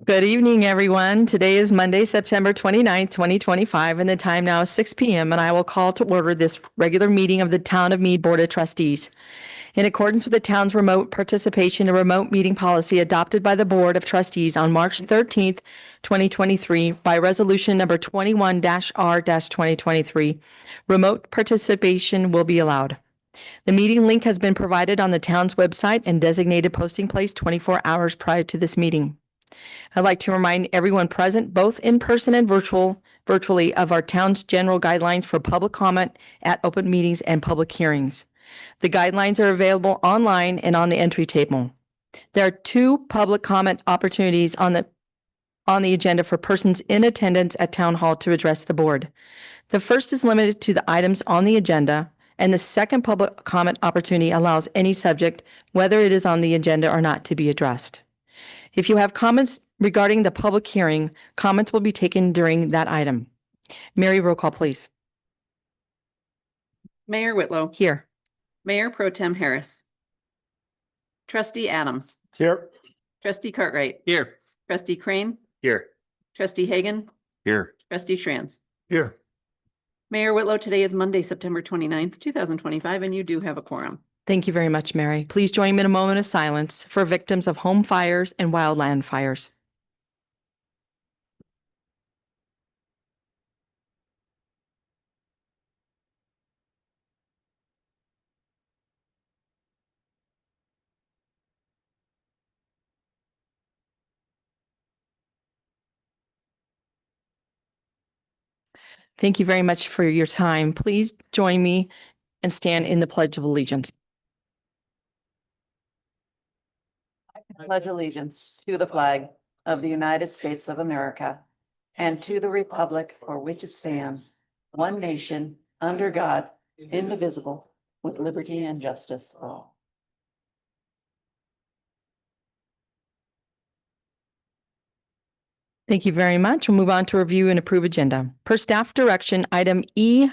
Good evening, everyone. Today is Monday, September 29th, 2025, and the time now is 6 p.m. And I will call to order this regular meeting of the Town of Mead Board of Trustees. In accordance with the town's remote participation and remote meeting policy adopted by the Board of Trustees on March 13th, 2023, by resolution number 21-R-2023, remote participation will be allowed. The meeting link has been provided on the town's website and designated posting place 24 hours prior to this meeting. I'd like to remind everyone present, both in person and virtually, of our town's general guidelines for public comment at open meetings and public hearings. The guidelines are available online and on the entry table. There are two public comment opportunities on the agenda for persons in attendance at Town Hall to address the board. The first is limited to the items on the agenda, and the second public comment opportunity allows any subject, whether it is on the agenda or not, to be addressed. If you have comments regarding the public hearing, comments will be taken during that item. Mary, roll call, please. Mayor Whitlow. Here. Mayor Pro Tem Harris. Trustee Adams. Here. Trustee Cartwright. Here. Trustee Crane. Here. Trustee Hagan. Here. Trustee Schranz. Here. Mayor Whitlow, today is Monday, September 29th, 2025, and you do have a quorum. Thank you very much, Mary. Please join me in a moment of silence for victims of home fires and wildland fires. Thank you very much for your time. Please join me and stand in the Pledge of Allegiance. I pledge allegiance to the flag of the United States of America and to the republic for which it stands, one nation, under God, indivisible, with liberty and justice for all. Thank you very much. We'll move on to review and approve agenda. Per staff direction, item E,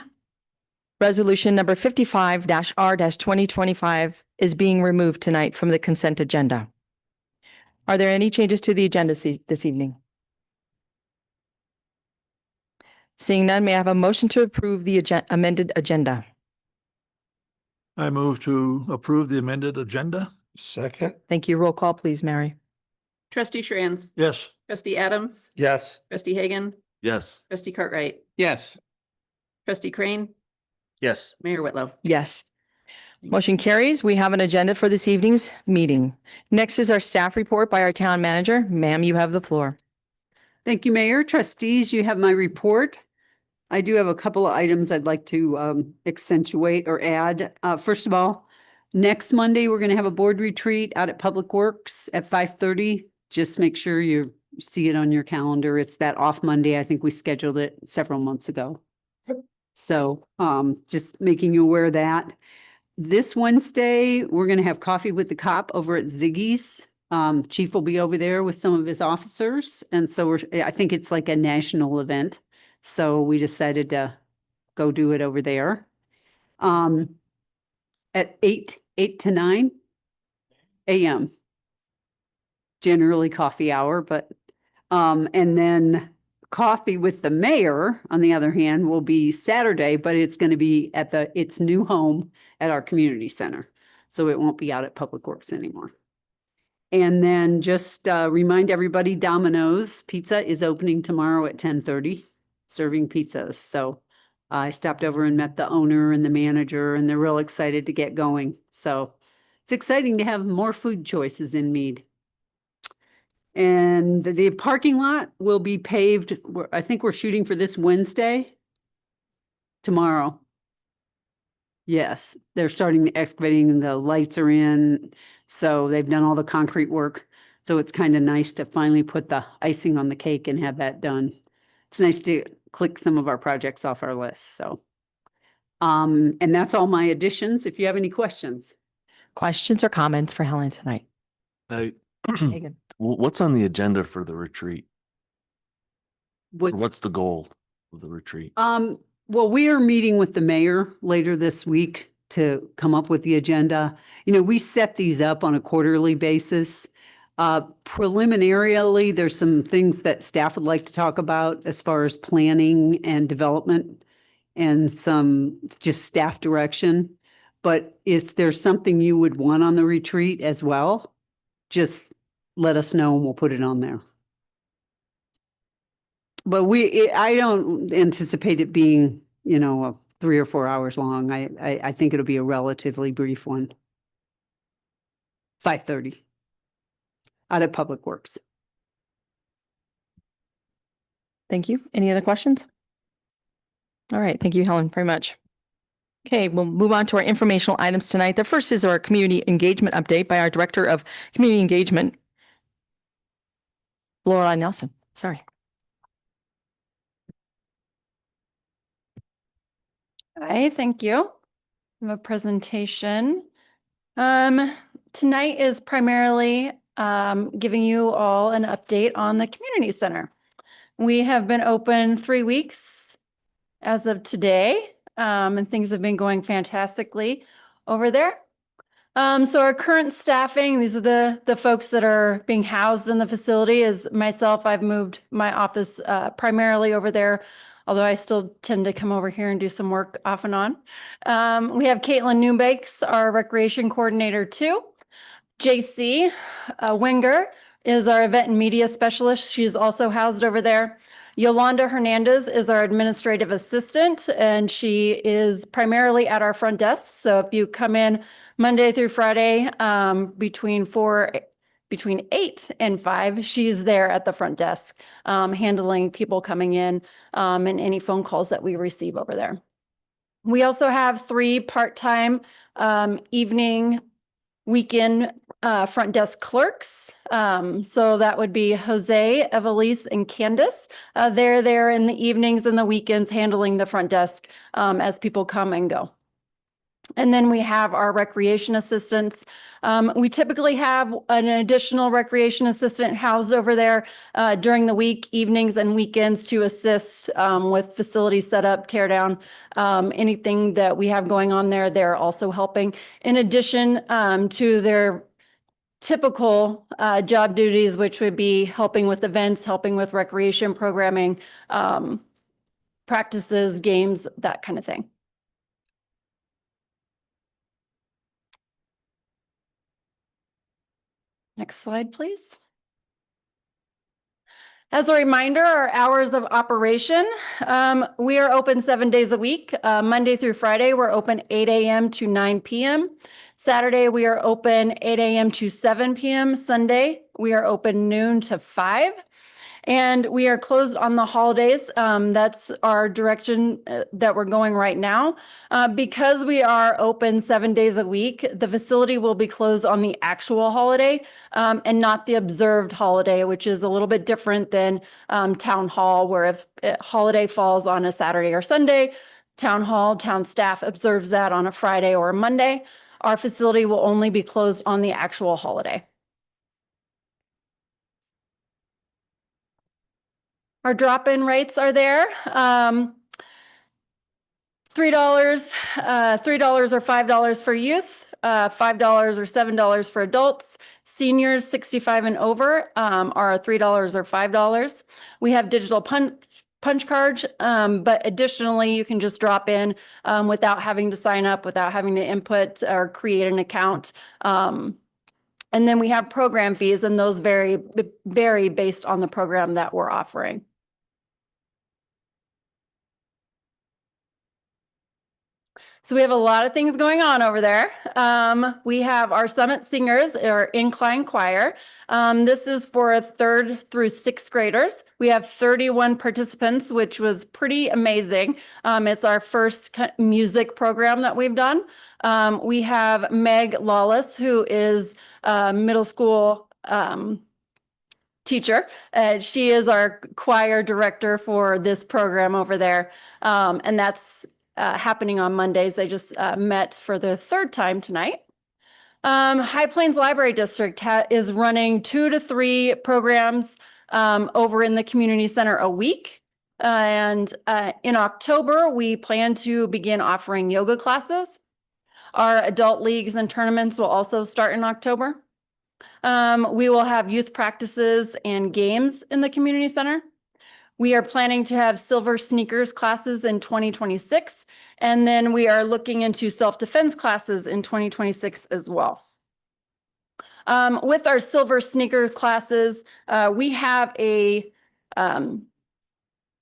resolution number 55-R-2025 is being removed tonight from the consent agenda. Are there any changes to the agenda this evening? Seeing none, may I have a motion to approve the amended agenda? I move to approve the amended agenda. Second. Thank you. Roll call, please, Mary. Trustee Schranz. Yes. Trustee Adams. Yes. Trustee Hagan. Yes. Trustee Cartwright. Yes. Trustee Crane. Yes. Mayor Whitlow. Yes. Motion carries. We have an agenda for this evening's meeting. Next is our staff report by our town manager. Ma'am, you have the floor. Thank you, Mayor. Trustees, you have my report. I do have a couple of items I'd like to accentuate or add. First of all, next Monday, we're going to have a board retreat out at Public Works at 5:30. Just make sure you see it on your calendar. It's that off Monday. I think we scheduled it several months ago. So just making you aware of that. This Wednesday, we're going to have coffee with the cop over at Ziggy's. Chief will be over there with some of his officers. And so I think it's like a national event. So we decided to go do it over there. At 8 to 9 a.m. Generally coffee hour, but and then coffee with the mayor, on the other hand, will be Saturday, but it's going to be at its new home at our community center. So it won't be out at Public Works anymore. And then just remind everybody, Domino's Pizza is opening tomorrow at 10:30, serving pizzas. So I stopped over and met the owner and the manager, and they're real excited to get going. So it's exciting to have more food choices in Mead. And the parking lot will be paved. I think we're shooting for this Wednesday. Tomorrow. Yes, they're starting the excavating and the lights are in. So they've done all the concrete work. So it's kind of nice to finally put the icing on the cake and have that done. It's nice to click some of our projects off our list. So, and that's all my additions. If you have any questions. Questions or comments for Helen tonight? Hagan. What's on the agenda for the retreat? Or What's what's the goal of the retreat? Well, we are meeting with the mayor later this week to come up with the agenda. You know, we set these up on a quarterly basis. Preliminarily, there's some things that staff would like to talk about as far as planning and development and some just staff direction. But if there's something you would want on the retreat as well, just let us know and we'll put it on there. But I don't anticipate it being, 3 or 4 hours long. I think it'll be a relatively brief one. 5:30 out of Public Works. Thank you. Any other questions? All right. Thank you, Helen, very much. Okay, we'll move on to our informational items tonight. The first is our community engagement update by our Director of Community Engagement, Lorelei Nelson. Sorry. Hi, thank you. I have a presentation. Tonight is primarily giving you all an update on the community center. We have been open 3 weeks as of today, and things have been going fantastically over there. So our current staffing, these are the folks that are being housed in the facility. Is myself, I've moved my office primarily over there, although I still tend to come over here and do some work off and on. We have Caitlin Newbakes, our recreation coordinator too. JC Winger is our event and media specialist. She's also housed over there. Yolanda Hernandez is our administrative assistant, and she is primarily at our front desk. So if you come in Monday through Friday between 8 and 5, she's there at the front desk handling people coming in and any phone calls that we receive over there. We also have 3 part-time evening weekend front desk clerks. So that would be Jose, Evelise, and Candace. They're there in the evenings and the weekends handling the front desk as people come and go. And then we have our recreation assistants. We typically have an additional recreation assistant housed over there during the week, evenings and weekends to assist with facility setup, tear down, anything that we have going on there. They're also helping in addition to their typical job duties, which would be helping with events, helping with recreation programming, practices, games, that kind of thing. Next slide, please. As a reminder, our hours of operation, we are open 7 days a week. Monday through Friday, we're open 8 a.m. to 9 p.m. Saturday, we are open 8 a.m. to 7 p.m. Sunday, we are open noon to 5. And we are closed on the holidays. That's our direction that we're going right now. Because we are open 7 days a week, the facility will be closed on the actual holiday and not the observed holiday, which is a little bit different than town hall, where if holiday falls on a Saturday or Sunday, town hall, town staff observes that on a Friday or a Monday. Our facility will only be closed on the actual holiday. Our drop-in rates are there. $3, $3 or $5 for youth, $5 or $7 for adults. Seniors 65 and over are $3 or $5. We have digital punch cards, but additionally, you can just drop in without having to sign up, without having to input or create an account. And then we have program fees, and those vary based on the program that we're offering. So we have a lot of things going on over there. We have our Summit Singers, our incline choir. This is for 3rd through 6th graders. We have 31 participants, which was pretty amazing. It's our first music program that we've done. We have Meg Lawless, who is a middle school teacher. She is our choir director for this program over there. And that's happening on Mondays. They just met for the 3rd time tonight. High Plains Library District is running 2 to 3 programs over in the community center a week. And in October, we plan to begin offering yoga classes. Our adult leagues and tournaments will also start in October. We will have youth practices and games in the community center. We are planning to have silver sneakers classes in 2026, and then we are looking into self-defense classes in 2026 as well. With our silver sneakers classes, we have a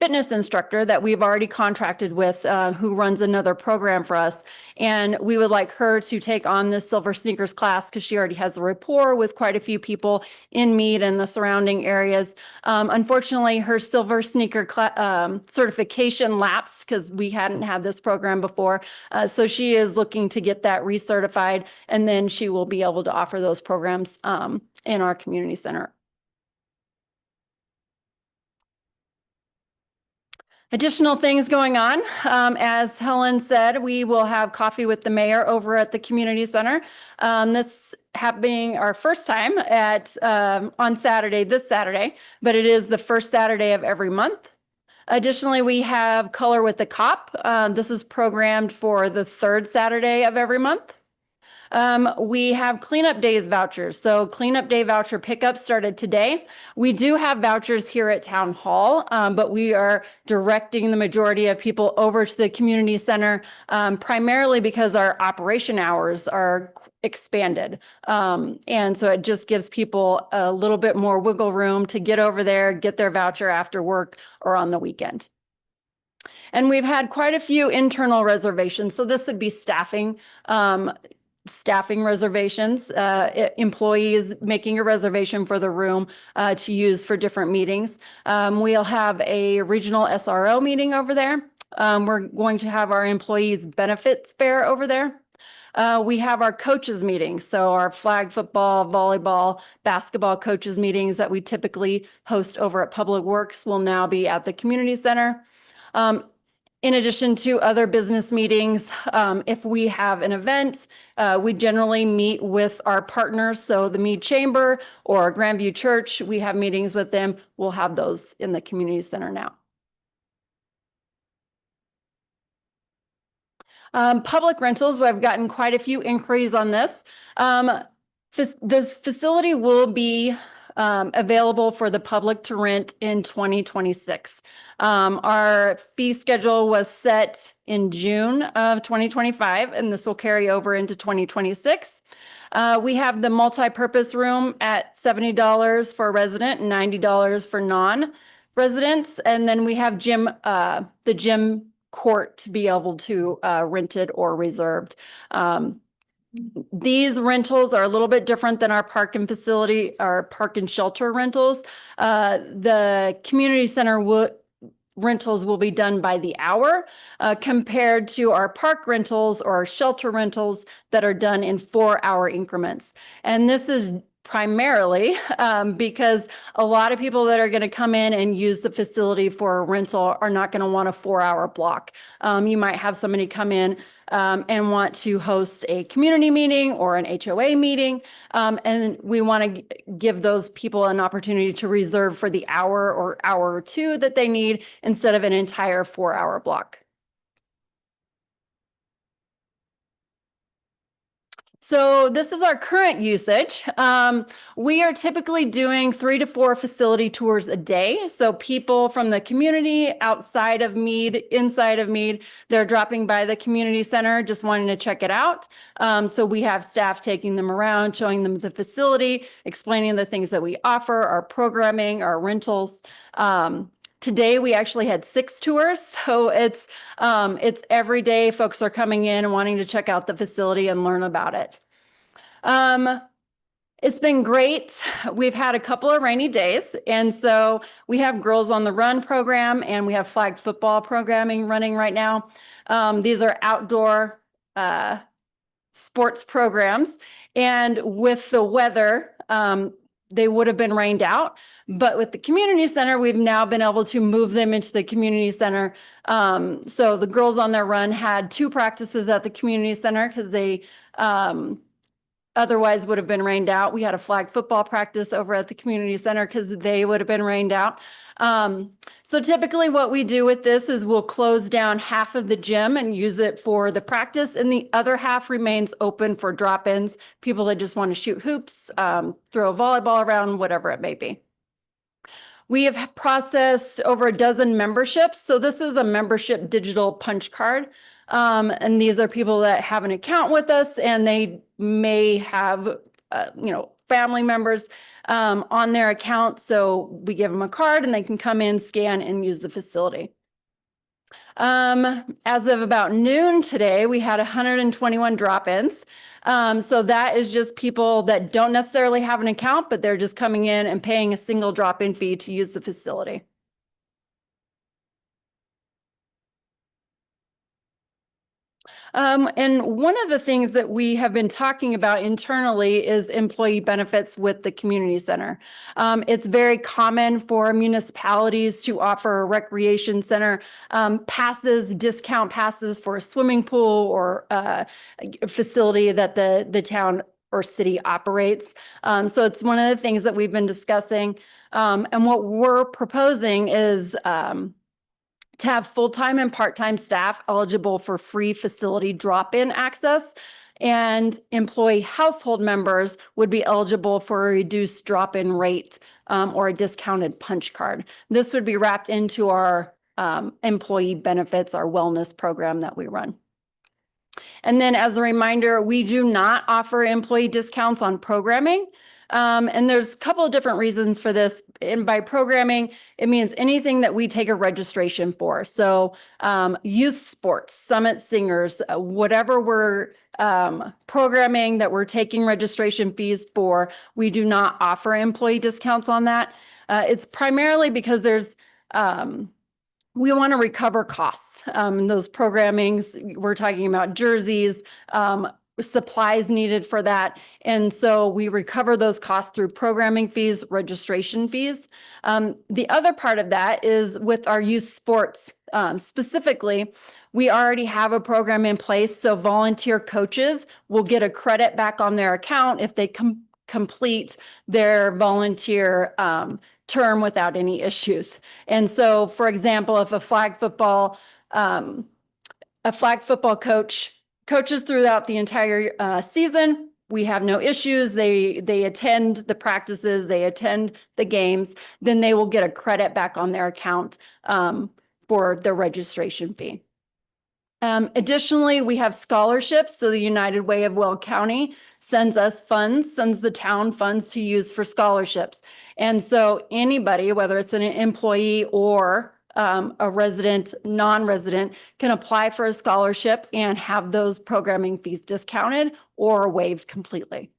fitness instructor that we've already contracted with, who runs another program for us. And we would like her to take on this silver sneakers class because she already has a rapport with quite a few people in Mead and the surrounding areas. Unfortunately, her silver sneaker certification lapsed because we hadn't had this program before. So she is looking to get that recertified, and then she will be able to offer those programs in our community center. Additional things going on. As Helen said, we will have coffee with the mayor over at the community center. This happening our first time at on Saturday, this Saturday, but it is the first Saturday of every month. Additionally, we have Color with the Cop. This is programmed for the third Saturday of every month. We have cleanup days vouchers. So cleanup day voucher pickup started today. We do have vouchers here at Town Hall, but we are directing the majority of people over to the community center, primarily because our operation hours are expanded. And so it just gives people a little bit more wiggle room to get over there, get their voucher after work or on the weekend. And we've had quite a few internal reservations. So this would be staffing reservations, employees making a reservation for the room to use for different meetings. We'll have a regional SRO meeting over there. We're going to have our employees benefits fair over there. We have our coaches meetings. So our flag football, volleyball, basketball coaches meetings that we typically host over at Public Works will now be at the community center. In addition to other business meetings, if we have an event, we generally meet with our partners. So the Mead Chamber or Grandview Church, we have meetings with them. We'll have those in the community center now. Public rentals, we've gotten quite a few inquiries on this. This facility will be available for the public to rent in 2026. Our fee schedule was set in June of 2025, and this will carry over into 2026. We have the multi-purpose room at $70 for a resident and $90 for non-residents. And then we have the gym court to be able to rent it or reserved. These rentals are a little bit different than our park and shelter rentals. The community center rentals will be done by the hour compared to our park rentals or our shelter rentals that are done in 4-hour increments. And this is primarily because a lot of people that are going to come in and use the facility for a rental are not going to want a 4-hour block. You might have somebody come in and want to host a community meeting or an HOA meeting. And we want to give those people an opportunity to reserve for the hour or hour or two that they need instead of an entire 4-hour block. So this is our current usage. We are typically doing 3 to 4 facility tours a day. So people from the community outside of Mead, inside of Mead, they're dropping by the community center, just wanting to check it out. So we have staff taking them around, showing them the facility, explaining the things that we offer, our programming, our rentals. Today, we actually had 6 tours, so it's every day folks are coming in and wanting to check out the facility and learn about it. It's been great. We've had a couple of rainy days, and so we have Girls on the Run program and we have flag football programming running right now. These are outdoor sports programs, and with the weather, they would have been rained out, but with the community center, we've now been able to move them into the community center. So the Girls on their Run had 2 practices at the community center because they otherwise would have been rained out. We had a flag football practice over at the community center because they would have been rained out. So typically what we do with this is we'll close down half of the gym and use it for the practice, and the other half remains open for drop-ins, people that just want to shoot hoops, throw a volleyball around, whatever it may be. We have processed over a dozen memberships. So this is a membership digital punch card. And these are people that have an account with us, and they may have, family members on their account. So we give them a card and they can come in, scan, and use the facility. As of about noon today, we had 121 drop-ins. So that is just people that don't necessarily have an account, but they're just coming in and paying a single drop-in fee to use the facility. And one of the things that we have been talking about internally is employee benefits with the community center. It's very common for municipalities to offer a recreation center passes, discount passes for a swimming pool or a facility that the town or city operates. So it's one of the things that we've been discussing. And what we're proposing is to have full-time and part-time staff eligible for free facility drop-in access, and employee household members would be eligible for a reduced drop-in rate or a discounted punch card. This would be wrapped into our employee benefits, our wellness program that we run. And then as a reminder, we do not offer employee discounts on programming. And there's a couple of different reasons for this. And by programming, it means anything that we take a registration for. So youth sports, summit singers, whatever we're programming that we're taking registration fees for, we do not offer employee discounts on that. It's primarily because there's we want to recover costs. Those programmings, we're talking about jerseys, supplies needed for that. And so we recover those costs through programming fees, registration fees. The other part of that is with our youth sports specifically, we already have a program in place. So volunteer coaches will get a credit back on their account if they complete their volunteer term without any issues. And so, for example, if a flag football coach coaches throughout the entire season, we have no issues. They attend the practices, they attend the games, then they will get a credit back on their account for their registration fee. Additionally, we have scholarships. So the United Way of Weld County sends the town funds to use for scholarships. And so anybody, whether it's an employee or a resident, non-resident, can apply for a scholarship and have those programming fees discounted or waived completely.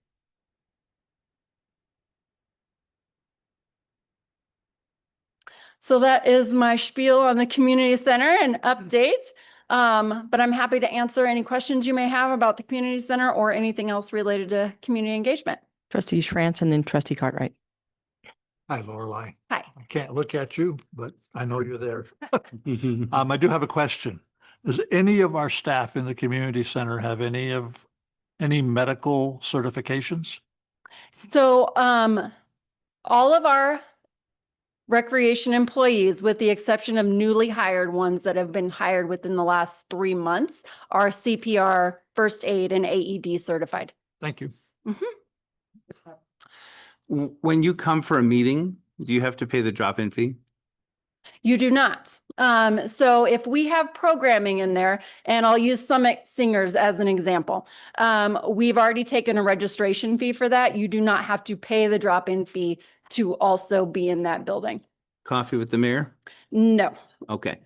So that is my spiel on the community center and updates. But I'm happy to answer any questions you may have about the community center or anything else related to community engagement. Trustee France and then Trustee Cartwright. Hi, Lorelei. Hi. I can't look at you, but I know you're there. I do have a question. Does any of our staff in the community center have any medical certifications? So all of our recreation employees, with the exception of newly hired ones that have been hired within the last 3 months, are CPR, first aid, and AED certified. Thank you. When you come for a meeting, do you have to pay the drop-in fee? You do not. So if we have programming in there, and I'll use Summit Singers as an example, we've already taken a registration fee for that. You do not have to pay the drop-in fee to also be in that building. Coffee with the mayor? No. Okay.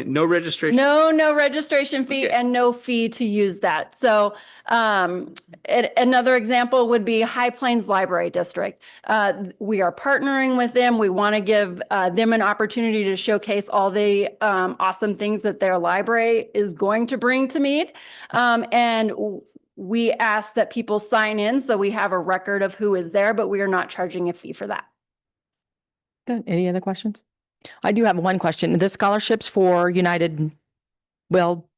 No registration? No registration fee Okay. and no fee to use that. So another example would be High Plains Library District. We are partnering with them. We want to give them an opportunity to showcase all the awesome things that their library is going to bring to Mead. And we ask that people sign in so we have a record of who is there, but we are not charging a fee for that. Good. Any other questions? I do have one question. The scholarships for United, well,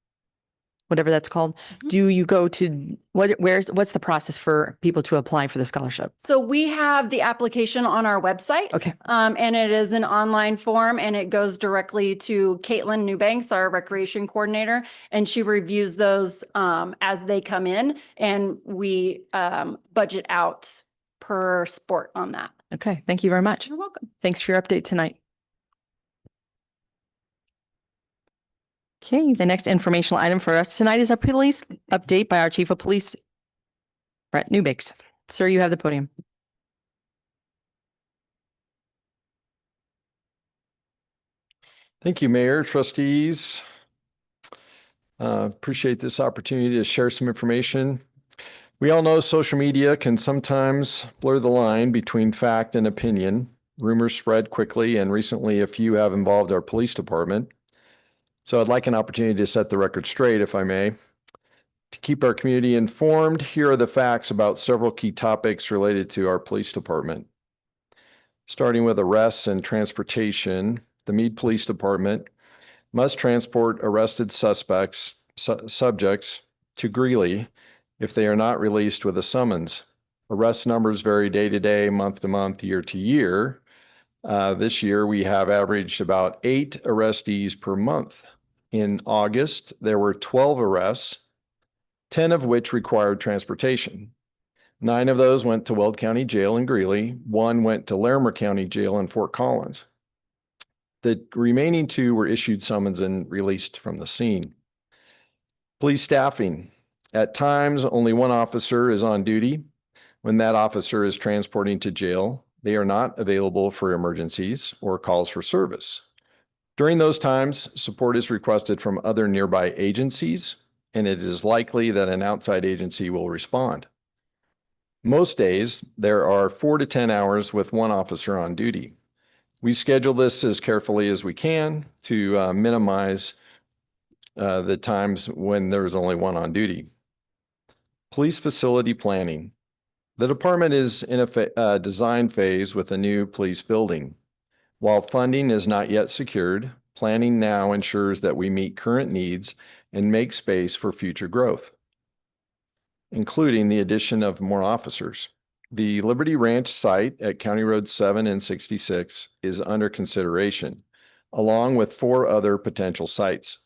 whatever that's called. Mhm. Do you go to, what's the process for people to apply for the scholarship? So we have the application on our website. Okay. And it is an online form and it goes directly to Caitlin Newbanks, our recreation coordinator, and she reviews those as they come in, and we budget out per sport on that. Okay, thank you very much. You're welcome. Thanks for your update tonight. Okay, the next informational item for us tonight is a police update by our Chief of Police, Brett Newbiggs. Sir, you have the podium. Thank you, Mayor, trustees. Appreciate this opportunity to share some information. We all know social media can sometimes blur the line between fact and opinion. Rumors spread quickly, and recently a few have involved our police department. So I'd like an opportunity to set the record straight, if I may. To keep our community informed, here are the facts about several key topics related to our police department. Starting with arrests and transportation, the Mead Police Department must transport arrested subjects to Greeley if they are not released with a summons. Arrest numbers vary day to day, month to month, year to year. This year, we have averaged about 8 arrestees per month. In August, there were 12 arrests, 10 of which required transportation. 9 of those went to Weld County Jail in Greeley. 1 went to Larimer County Jail in Fort Collins. The remaining 2 were issued summons and released from the scene. Police staffing. At times, only 1 officer is on duty. When that officer is transporting to jail, they are not available for emergencies or calls for service. During those times, support is requested from other nearby agencies, and it is likely that an outside agency will respond. Most days, there are 4 to 10 hours with 1 officer on duty. We schedule this as carefully as we can to minimize the times when there's only 1 on duty. Police facility planning. The department is in a design phase with a new police building. While funding is not yet secured, planning now ensures that we meet current needs and make space for future growth, including the addition of more officers. The Liberty Ranch site at County Road 7 and 66 is under consideration, along with 4 other potential sites.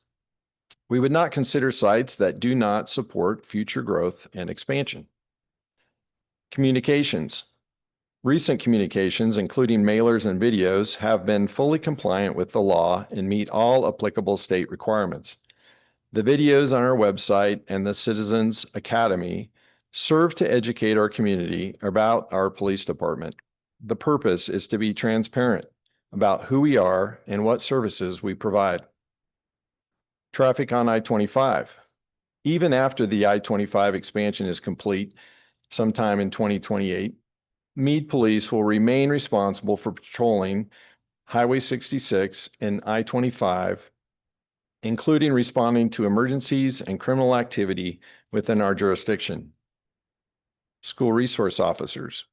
We would not consider sites that do not support future growth and expansion. Communications. Recent communications, including mailers and videos, have been fully compliant with the law and meet all applicable state requirements. The videos on our website and the Citizens Academy serve to educate our community about our police department. The purpose is to be transparent about who we are and what services we provide. Traffic on I-25. Even after the I-25 expansion is complete sometime in 2028, Mead Police will remain responsible for patrolling Highway 66 and I-25, including responding to emergencies and criminal activity within our jurisdiction. School resource officers.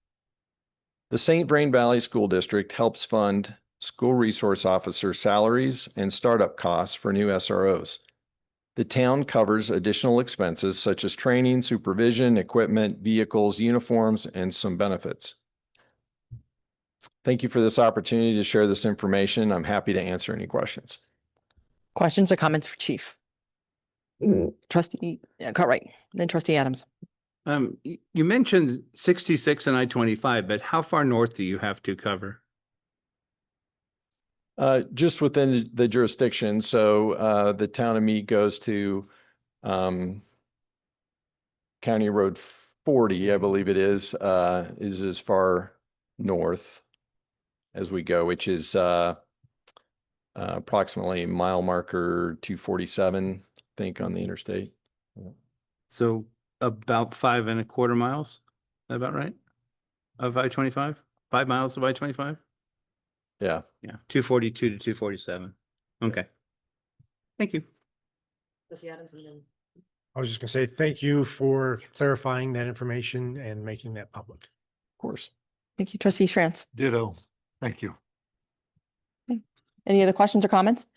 The St. Vrain Valley School District helps fund school resource officer salaries and startup costs for new SROs. The town covers additional expenses such as training, supervision, equipment, vehicles, uniforms, and some benefits. Thank you for this opportunity to share this information. I'm happy to answer any questions. Questions or comments for Chief? Trustee Cartwright, then Trustee Adams. You mentioned 66 and I-25, but how far north do you have to cover? Just within the jurisdiction. So the town of Mead goes to County Road 40, I believe it is as far north as we go, which is approximately mile marker 247, I think, on the interstate. So about 5.25 miles. Is that about right? Of I-25? 5 miles of I-25? Yeah. Yeah, 242 to 247. Okay. Thank you. Trustee Adams and then. I was just gonna say, thank you for clarifying that information and making that public. Of course. Thank you, Trustee Schranz. Ditto. Thank you. Any other questions or comments?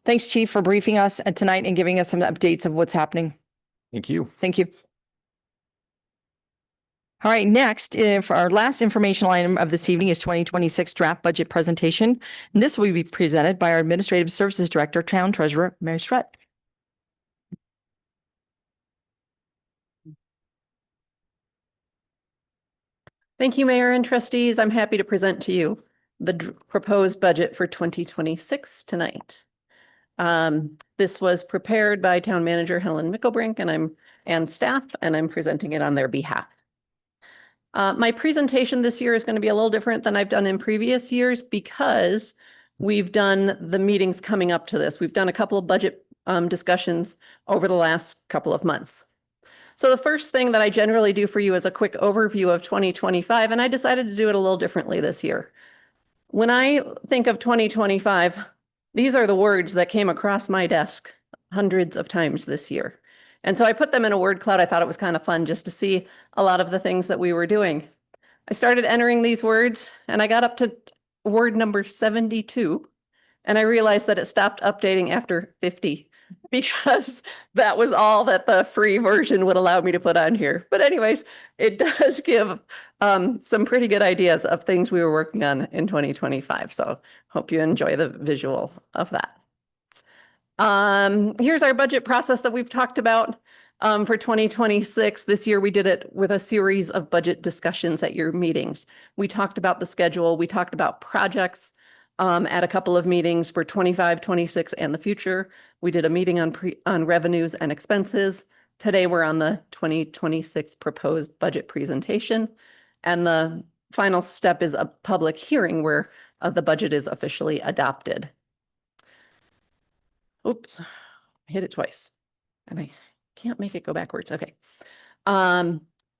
Thanks, Chief, for briefing us tonight and giving us some updates of what's happening. Thank you. Thank you. All right, next, for our last informational item of this evening is 2026 draft budget presentation. And this will be presented by our Administrative Services Director, Town Treasurer, Mary Strutt. Thank you, Mayor and trustees. I'm happy to present to you the proposed budget for 2026 tonight. This was prepared by Town Manager Helen Mickelbrink and staff, and I'm presenting it on their behalf. My presentation this year is going to be a little different than I've done in previous years because we've done the meetings coming up to this. We've done a couple of budget discussions over the last couple of months. So the first thing that I generally do for you is a quick overview of 2025, and I decided to do it a little differently this year. When I think of 2025, these are the words that came across my desk hundreds of times this year. And so I put them in a word cloud. I thought it was kind of fun just to see a lot of the things that we were doing. I started entering these words and I got up to word number 72. And I realized that it stopped updating after 50 because that was all that the free version would allow me to put on here. But anyways, it does give some pretty good ideas of things we were working on in 2025. So hope you enjoy the visual of that. Here's our budget process that we've talked about for 2026. This year, we did it with a series of budget discussions at your meetings. We talked about the schedule. We talked about projects at a couple of meetings for 25, 26, and the future. We did a meeting on revenues and expenses. Today, we're on the 2026 proposed budget presentation. And the final step is a public hearing where the budget is officially adopted. Oops, I hit it twice and I can't make it go backwards. Okay.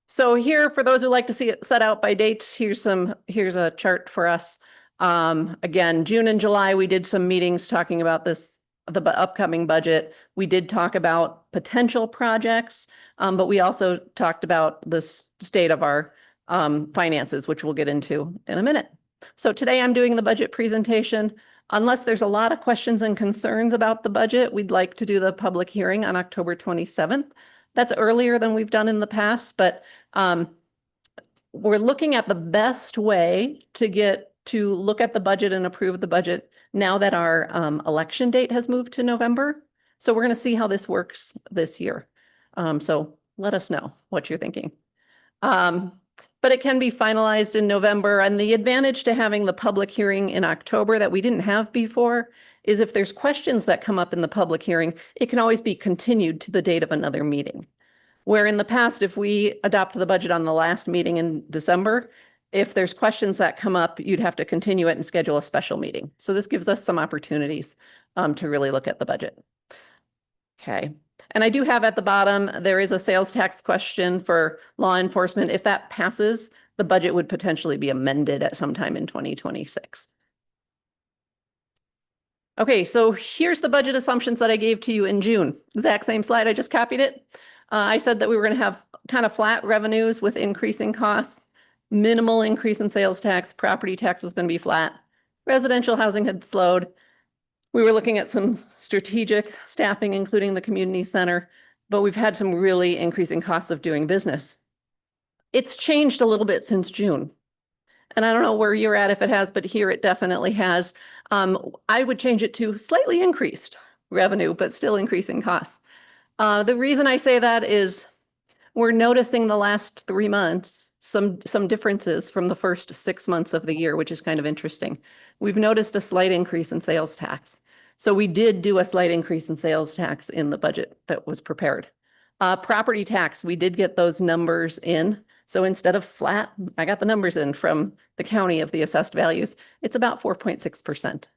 So here, for those who like to see it set out by dates, here's a chart for us. Again, June and July, we did some meetings talking about the upcoming budget. We did talk about potential projects, but we also talked about the state of our finances, which we'll get into in a minute. So today I'm doing the budget presentation. Unless there's a lot of questions and concerns about the budget, we'd like to do the public hearing on October 27th. That's earlier than we've done in the past, but we're looking at the best way to look at the budget and approve the budget now that our election date has moved to November. So we're going to see how this works this year. So let us know what you're thinking. But it can be finalized in November. And the advantage to having the public hearing in October that we didn't have before is if there's questions that come up in the public hearing, it can always be continued to the date of another meeting. Where in the past, if we adopt the budget on the last meeting in December, if there's questions that come up, you'd have to continue it and schedule a special meeting. So this gives us some opportunities to really look at the budget. Okay. And I do have at the bottom, there is a sales tax question for law enforcement. If that passes, the budget would potentially be amended at some time in 2026. Okay, so here's the budget assumptions that I gave to you in June. Exact same slide, I just copied it. I said that we were going to have kind of flat revenues with increasing costs, minimal increase in sales tax, property tax was going to be flat, residential housing had slowed. We were looking at some strategic staffing, including the community center, but we've had some really increasing costs of doing business. It's changed a little bit since June. And I don't know where you're at if it has, but here it definitely has. I would change it to slightly increased revenue, but still increasing costs. The reason I say that is we're noticing the last 3 months some differences from the first 6 months of the year, which is kind of interesting. We've noticed a slight increase in sales tax. So we did do a slight increase in sales tax in the budget that was prepared. Property tax, we did get those numbers in. So instead of flat, I got the numbers in from the county of the assessed values. It's about 4.6%.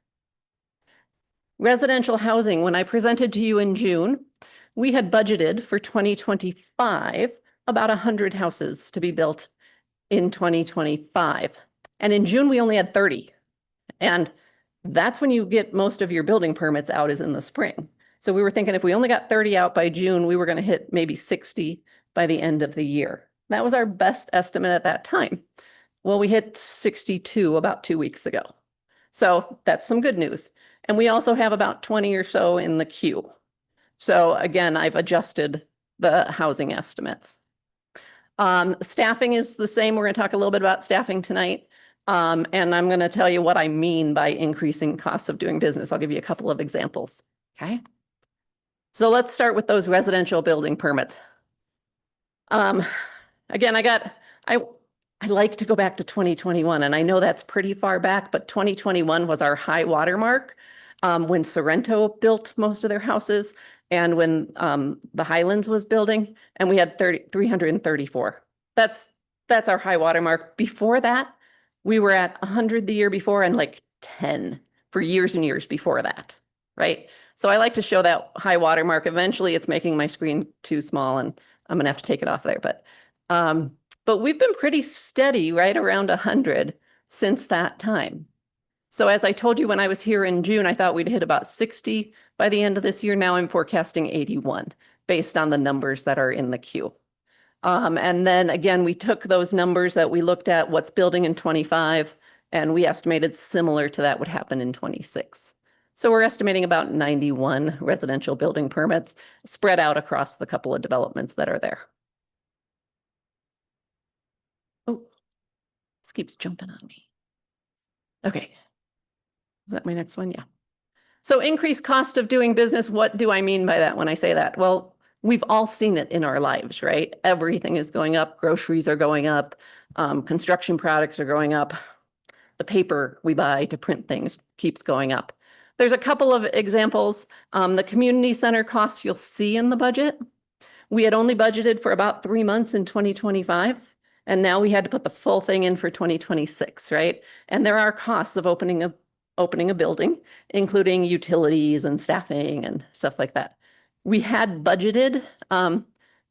Residential housing, when I presented to you in June, we had budgeted for 2025 about 100 houses to be built in 2025. And in June, we only had 30. And that's when you get most of your building permits out, is in the spring. So we were thinking if we only got 30 out by June, we were going to hit maybe 60 by the end of the year. That was our best estimate at that time. Well, we hit 62 about 2 weeks ago. So that's some good news. And we also have about 20 or so in the queue. So again, I've adjusted the housing estimates. Staffing is the same. We're going to talk a little bit about staffing tonight. And I'm going to tell you what I mean by increasing costs of doing business. I'll give you a couple of examples. Okay. So let's start with those residential building permits. Again, I like to go back to 2021, and I know that's pretty far back, but 2021 was our high water mark when Sorrento built most of their houses and when the Highlands was building, and we had 334. That's our high water mark. Before that, we were at 100 the year before and like 10 for years and years before that, right? So I like to show that high water mark. Eventually, it's making my screen too small, and I'm gonna have to take it off there. But we've been pretty steady right around 100 since that time. So as I told you when I was here in June, I thought we'd hit about 60 by the end of this year. Now I'm forecasting 81 based on the numbers that are in the queue. And then again, we took those numbers that we looked at, what's building in 25, and we estimated similar to that would happen in 26. So we're estimating about 91 residential building permits spread out across the couple of developments that are there. Oh, this keeps jumping on me. Okay. Is that my next one? Yeah. So increased cost of doing business. What do I mean by that when I say that? Well, we've all seen it in our lives, right? Everything is going up. Groceries are going up. Construction products are going up. The paper we buy to print things keeps going up. There's a couple of examples. The community center costs you'll see in the budget. We had only budgeted for about 3 months in 2025. And now we had to put the full thing in for 2026, right? And there are costs of opening a building, including utilities and staffing and stuff like that. We had budgeted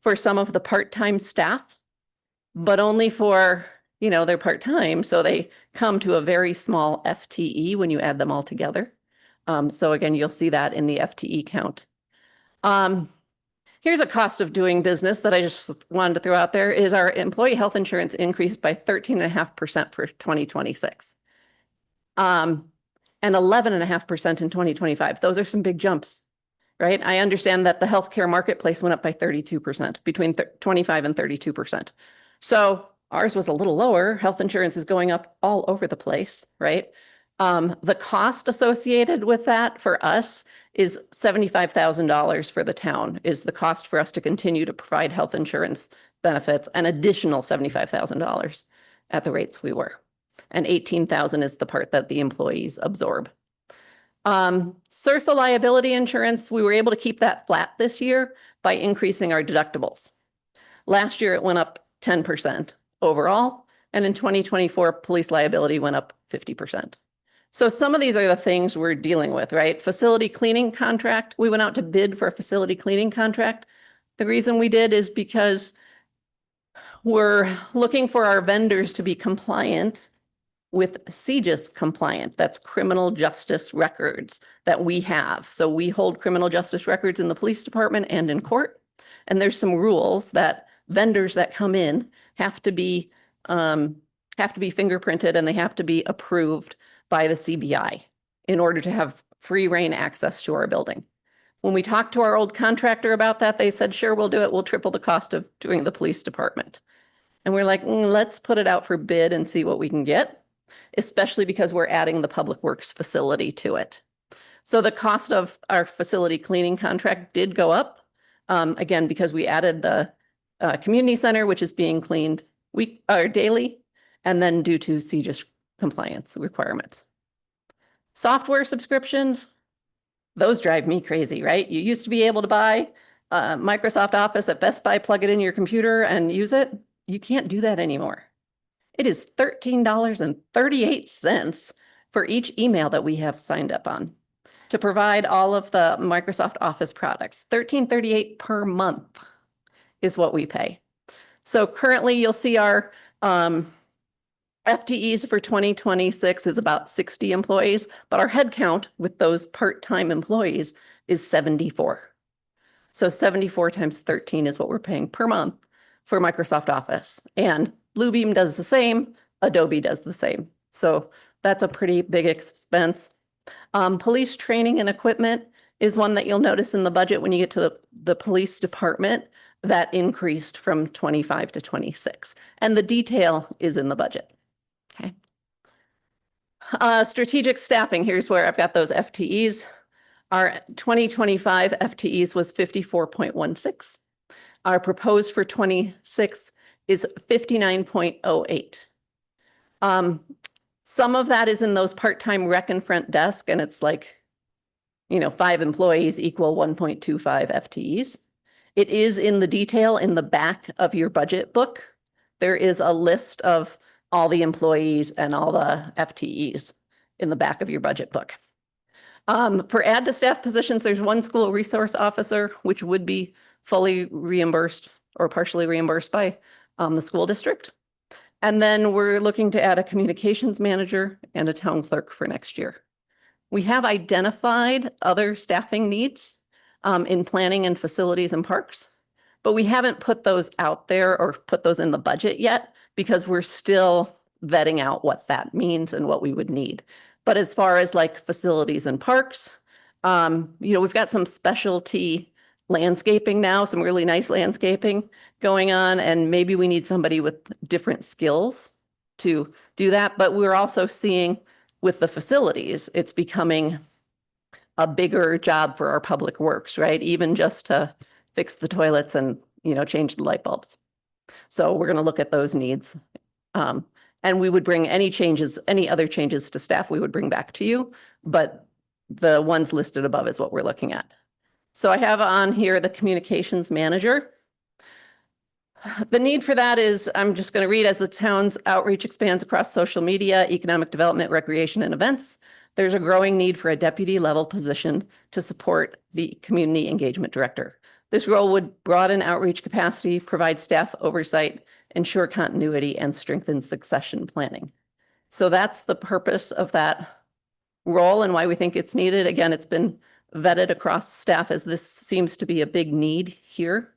for some of the part-time staff, but only for, they're part-time. So they come to a very small FTE when you add them all together. So again, you'll see that in the FTE count. Here's a cost of doing business that I just wanted to throw out there is our employee health insurance increased by 13.5% for 2026. And 11.5% in 2025. Those are some big jumps, right? I understand that the healthcare marketplace went up by 32%, between 25 and 32%. So ours was a little lower. Health insurance is going up all over the place, right? The cost associated with that for us is $75,000 for the town is the cost for us to continue to provide health insurance benefits, an additional $75,000 at the rates we were. And $18,000 is the part that the employees absorb. CIRSA liability insurance, we were able to keep that flat this year by increasing our deductibles. Last year, it went up 10% overall. And in 2024, police liability went up 50%. So some of these are the things we're dealing with, right? Facility cleaning contract. We went out to bid for a facility cleaning contract. The reason we did is because we're looking for our vendors to be compliant with CJIS compliant. That's criminal justice records that we have. So we hold criminal justice records in the police department and in court. And there's some rules that vendors that come in have to be fingerprinted and they have to be approved by the CBI in order to have free reign access to our building. When we talked to our old contractor about that, they said, sure, we'll do it. We'll triple the cost of doing the police department. And we're like, let's put it out for bid and see what we can get, especially because we're adding the public works facility to it. So the cost of our facility cleaning contract did go up, again, because we added the community center, which is being cleaned daily, and then due to CJIS compliance requirements. Software subscriptions, those drive me crazy, right? You used to be able to buy Microsoft Office at Best Buy, plug it in your computer and use it. You can't do that anymore. It is $13.38 for each email that we have signed up on to provide all of the Microsoft Office products. $13.38 per month is what we pay. So currently you'll see our FTEs for 2026 is about 60 employees, but our headcount with those part-time employees is 74. So 74 times 13 is what we're paying per month for Microsoft Office. And Bluebeam does the same, Adobe does the same. So that's a pretty big expense. Police training and equipment is one that you'll notice in the budget when you get to the police department. that increased from 25 to 26. And the detail is in the budget. Okay. Strategic staffing, here's where I've got those FTEs. Our 2025 FTEs was 54.16. Our proposed for 26 is 59.08. Some of that is in those part-time rec and front desk, and it's like, 5 employees equal 1.25 FTEs. It is in the detail in the back of your budget book. There is a list of all the employees and all the FTEs in the back of your budget book. For add to staff positions, there's one school resource officer, which would be fully reimbursed or partially reimbursed by the school district. And then we're looking to add a communications manager and a town clerk for next year. We have identified other staffing needs in planning and facilities and parks, but we haven't put those out there or put those in the budget yet because we're still vetting out what that means and what we would need. But as far as like facilities and parks, we've got some specialty landscaping now, some really nice landscaping going on, and maybe we need somebody with different skills to do that. But we're also seeing with the facilities, it's becoming a bigger job for our public works, right? Even just to fix the toilets and, change the light bulbs. So we're going to look at those needs. And we would bring any other changes to staff, we would bring back to you, but the ones listed above is what we're looking at. So I have on here the communications manager. The need for that is, I'm just going to read, as the town's outreach expands across social media, economic development, recreation, and events, there's a growing need for a deputy level position to support the community engagement director. This role would broaden outreach capacity, provide staff oversight, ensure continuity, and strengthen succession planning. So that's the purpose of that role and why we think it's needed. Again, it's been vetted across staff as this seems to be a big need here.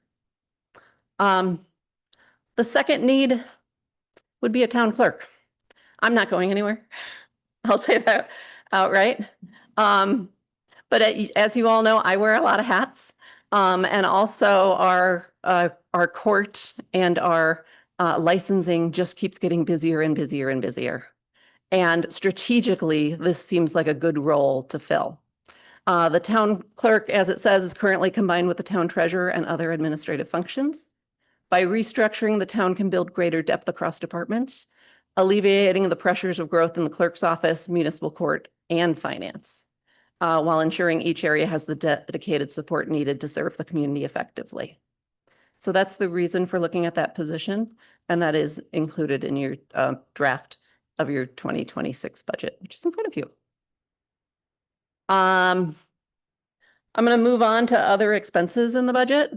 The second need would be a town clerk. I'm not going anywhere. I'll say that outright. But as you all know, I wear a lot of hats. And also our court and our licensing just keeps getting busier and busier and busier. And strategically, this seems like a good role to fill. The town clerk, as it says, is currently combined with the town treasurer and other administrative functions. By restructuring, the town can build greater depth across departments, alleviating the pressures of growth in the clerk's office, municipal court, and finance, while ensuring each area has the dedicated support needed to serve the community effectively. So that's the reason for looking at that position, and that is included in your draft of your 2026 budget, which is in front of you. I'm going to move on to other expenses in the budget.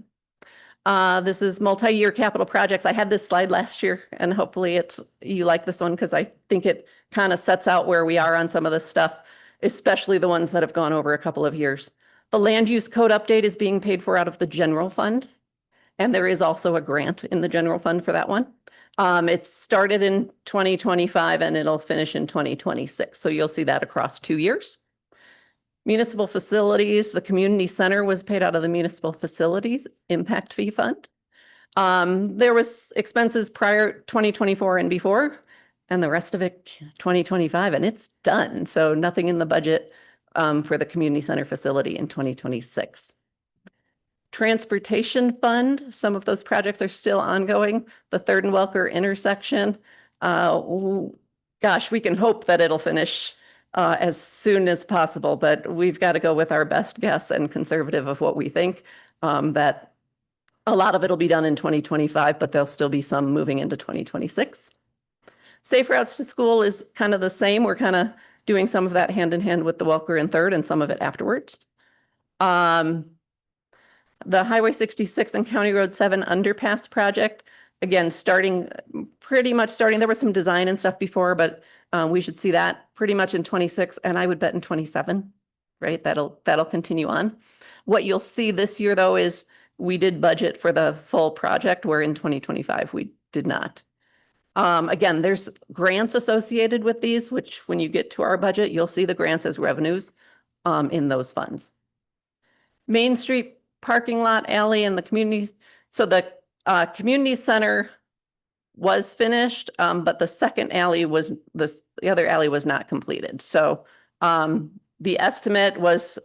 This is multi-year capital projects. I had this slide last year, and hopefully you like this one because I think it kind of sets out where we are on some of this stuff, especially the ones that have gone over a couple of years. The land use code update is being paid for out of the general fund, and there is also a grant in the general fund for that one. It started in 2025 and it'll finish in 2026. So you'll see that across 2 years. Municipal facilities, the community center was paid out of the municipal facilities impact fee fund. There was expenses prior 2024 and before, and the rest of it 2025, and it's done. So nothing in the budget for the community center facility in 2026. Transportation fund, some of those projects are still ongoing. The 3rd and Welker intersection, gosh, we can hope that it'll finish as soon as possible, but we've got to go with our best guess and conservative of what we think, that a lot of it'll be done in 2025, but there'll still be some moving into 2026. Safe routes to school is kind of the same. We're kind of doing some of that hand in hand with the Welker and 3rd and some of it afterwards. The Highway 66 and County Road 7 underpass project, again, pretty much starting. There was some design and stuff before, but we should see that pretty much in 26, and I would bet in 27, right? That'll continue on. What you'll see this year, though, is we did budget for the full project, where in 2025 we did not. Again, there's grants associated with these, which when you get to our budget, you'll see the grants as revenues in those funds. Main Street parking lot, alley, and the community So the community center was finished, but the second alley was, the other alley was not completed. So the estimate was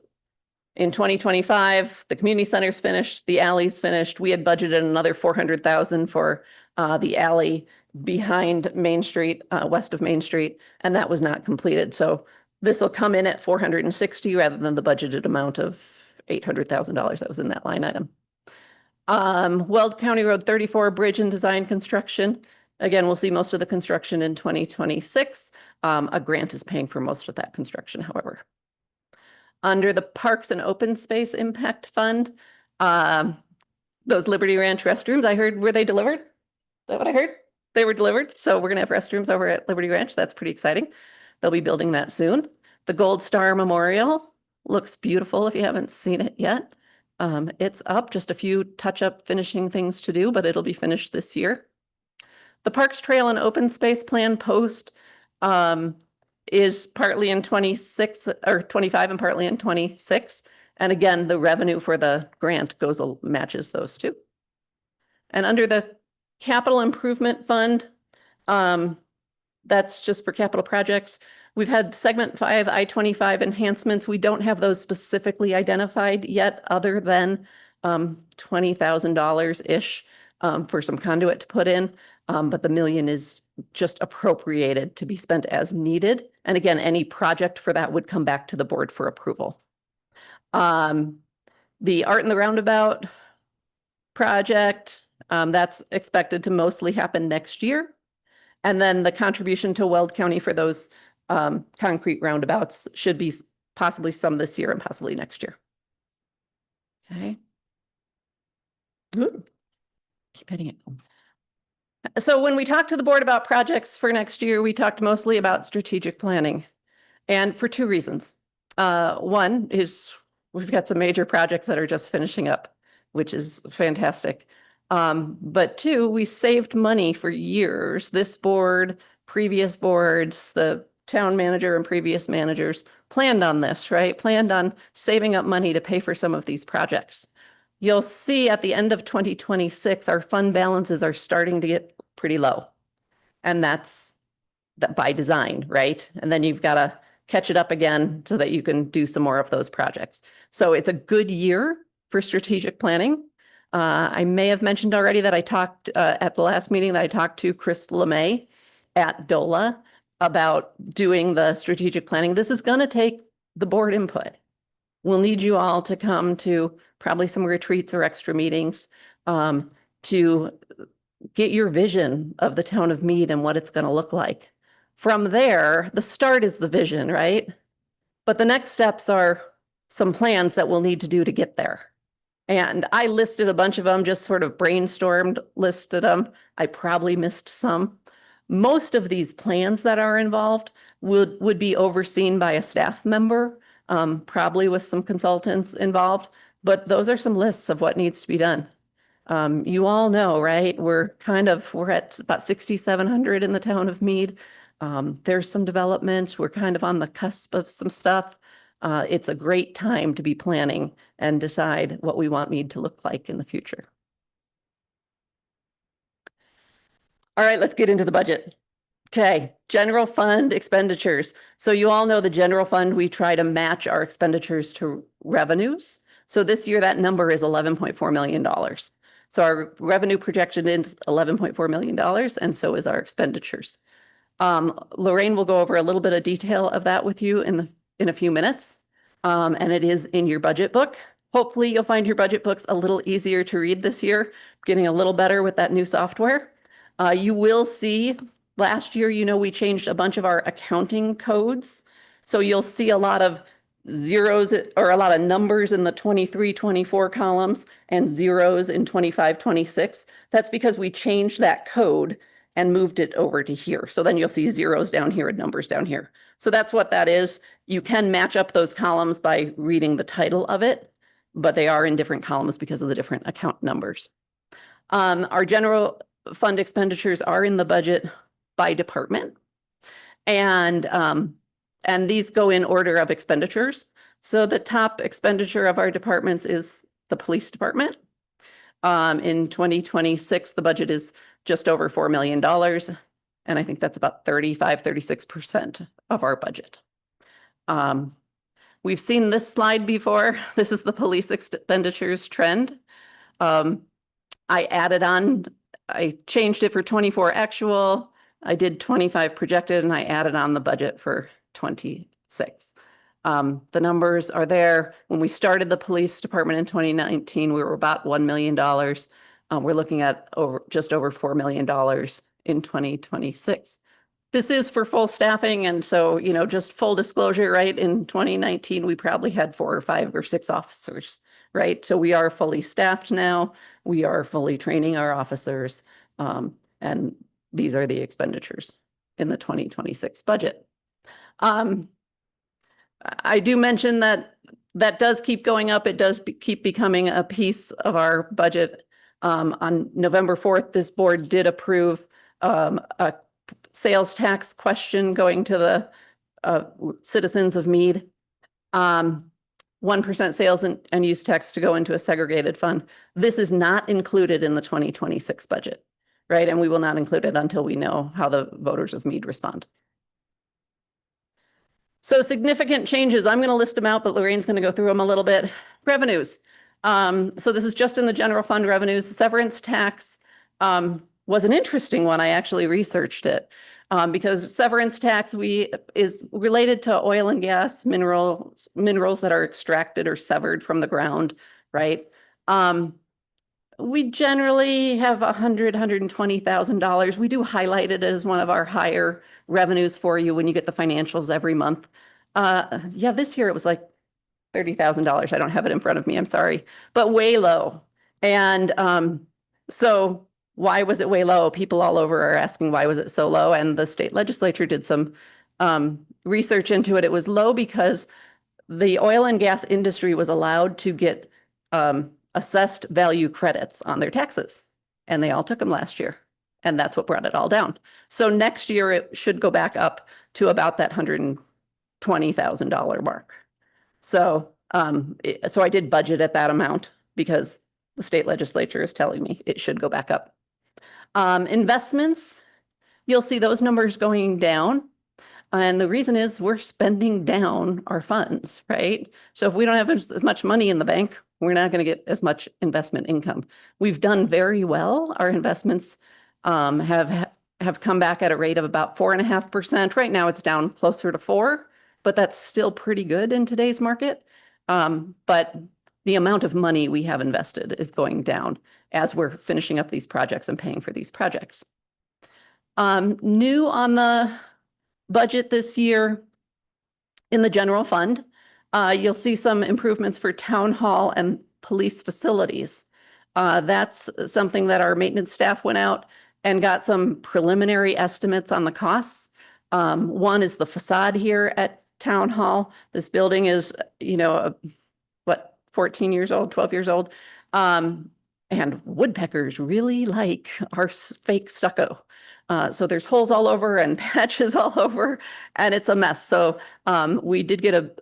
in 2025, the community center's finished, the alley's finished. We had budgeted another 400,000 for the alley behind Main Street, west of Main Street, and that was not completed. So this will come in at 460 rather than the budgeted amount of $800,000 that was in that line item. Weld County Road 34 bridge and design construction. Again, we'll see most of the construction in 2026. A grant is paying for most of that construction, however. Under the Parks and Open Space Impact Fund, those Liberty Ranch restrooms, I heard, were they delivered? Is that what I heard? They were delivered. So we're gonna have restrooms over at Liberty Ranch. That's pretty exciting. They'll be building that soon. The Gold Star Memorial looks beautiful if you haven't seen it yet. It's up, just a few touch-up finishing things to do, but it'll be finished this year. The Parks Trail and Open Space Plan post is partly in 26 or 25 and partly in 26. And again, the revenue for the grant matches those two. And under the Capital Improvement Fund, that's just for capital projects. We've had segment 5 I-25 enhancements. We don't have those specifically identified yet, other than $20,000-ish for some conduit to put in. But the $1 million is just appropriated to be spent as needed. And again, any project for that would come back to the board for approval. The Art in the Roundabout project, that's expected to mostly happen next year. And then the contribution to Weld County for those concrete roundabouts should be possibly some this year and possibly next year. Okay. Ooh, keep hitting it. So when we talked to the board about projects for next year, we talked mostly about strategic planning, and for two reasons. One is we've got some major projects that are just finishing up, which is fantastic. But two, we saved money for years. This board, previous boards, the town manager and previous managers planned on this, right? Planned on saving up money to pay for some of these projects. You'll see at the end of 2026, our fund balances are starting to get pretty low. And that's by design, right? And then you've got to catch it up again so that you can do some more of those projects. So it's a good year for strategic planning. I may have mentioned already that I talked at the last meeting that I talked to Chris LeMay at DOLA about doing the strategic planning. This is going to take the board input. We'll need you all to come to probably some retreats or extra meetings to get your vision of the town of Mead and what it's going to look like. From there, the start is the vision, right? But the next steps are some plans that we'll need to do to get there. And I listed a bunch of them, just sort of brainstormed, listed them. I probably missed some. Most of these plans that are involved would be overseen by a staff member, probably with some consultants involved. But those are some lists of what needs to be done. You all know, right? We're at about 6,700 in the town of Mead. There's some development. We're kind of on the cusp of some stuff. It's a great time to be planning and decide what we want Mead to look like in the future. All right, let's get into the budget. Okay, general fund expenditures. So you all know the general fund, we try to match our expenditures to revenues. So this year that number is $11.4 million. So our revenue projection is $11.4 million, and so is our expenditures. Lorraine will go over a little bit of detail of that with you in a few minutes. And it is in your budget book. Hopefully you'll find your budget books a little easier to read this year, getting a little better with that new software. You will see last year, we changed a bunch of our accounting codes. So you'll see a lot of zeros or a lot of numbers in the 23, 24 columns and zeros in 25, 26. That's because we changed that code and moved it over to here. So then you'll see zeros down here and numbers down here. So that's what that is. You can match up those columns by reading the title of it, but they are in different columns because of the different account numbers. Our general fund expenditures are in the budget by department. And these go in order of expenditures. So the top expenditure of our departments is the police department. In 2026, the budget is just over $4 million. And I think that's about 36% of our budget. We've seen this slide before. This is the police expenditures trend. I changed it for 24 actual. I did 25 projected and I added on the budget for 26. The numbers are there. When we started the police department in 2019, we were about $1 million. We're looking at just over $4 million in 2026. This is for full staffing. And so, just full disclosure, right? In 2019, we probably had 4 or 5 or 6 officers, right? So we are fully staffed now. We are fully training our officers. And these are the expenditures in the 2026 budget. I do mention that does keep going up. It does keep becoming a piece of our budget. On November 4th, this board did approve a sales tax question going to the citizens of Mead. 1% sales and use tax to go into a segregated fund. This is not included in the 2026 budget, right? And we will not include it until we know how the voters of Mead respond. So significant changes, I'm going to list them out, but Lorraine's going to go through them a little bit. Revenues. So this is just in the general fund revenues. Severance tax was an interesting one. I actually researched it because severance tax is related to oil and gas minerals that are extracted or severed from the ground, right? We generally have $120,000. We do highlight it as one of our higher revenues for you when you get the financials every month. Yeah, this year it was like $30,000. I don't have it in front of me. I'm sorry, but way low. And so why was it way low? People all over are asking why was it so low? And the state legislature did some research into it. It was low because the oil and gas industry was allowed to get assessed value credits on their taxes, and they all took them last year. And that's what brought it all down. So next year it should go back up to about that $120,000 mark. So, so I did budget at that amount because the state legislature is telling me it should go back up. Investments, you'll see those numbers going down. And the reason is we're spending down our funds, right? So if we don't have as much money in the bank, we're not going to get as much investment income. We've done very well. Our investments have come back at a rate of about 4.5%. Right now it's down closer to 4%, but that's still pretty good in today's market. But the amount of money we have invested is going down as we're finishing up these projects and paying for these projects. New on the budget this year in the general fund, you'll see some improvements for town hall and police facilities. That's something that our maintenance staff went out and got some preliminary estimates on the costs. One is the facade here at town hall. This building is, 14 years old, 12 years old. And woodpeckers really like our fake stucco. So there's holes all over and patches all over, and it's a mess. So we did get a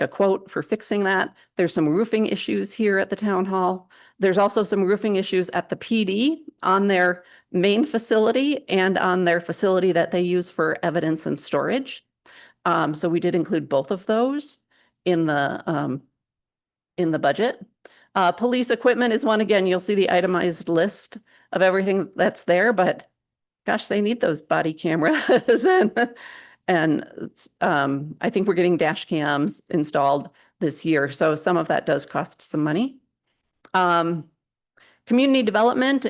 quote for fixing that. There's some roofing issues here at the town hall. There's also some roofing issues at the PD on their main facility and on their facility that they use for evidence and storage. So we did include both of those in the budget. Police equipment is one. Again, you'll see the itemized list of everything that's there, but gosh, they need those body cameras and I think we're getting dash cams installed this year. So some of that does cost some money. Community development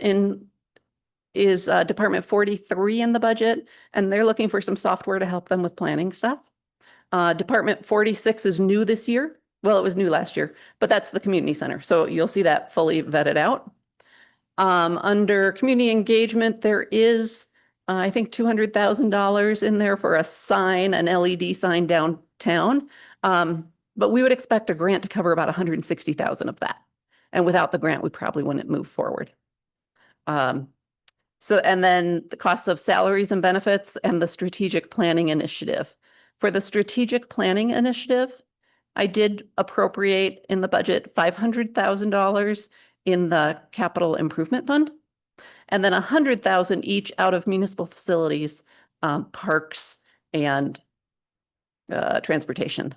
is Department 43 in the budget, and they're looking for some software to help them with planning stuff. Department 46 is new this year. Well, it was new last year, but that's the community center. So you'll see that fully vetted out. Under community engagement, there is, I think, $200,000 in there for a sign, an LED sign downtown. But we would expect a grant to cover about 160,000 of that. And without the grant, we probably wouldn't move forward. And then the costs of salaries and benefits and the strategic planning initiative. For the strategic planning initiative, I did appropriate in the budget $500,000 in the capital improvement fund. And then 100,000 each out of municipal facilities, parks and transportation.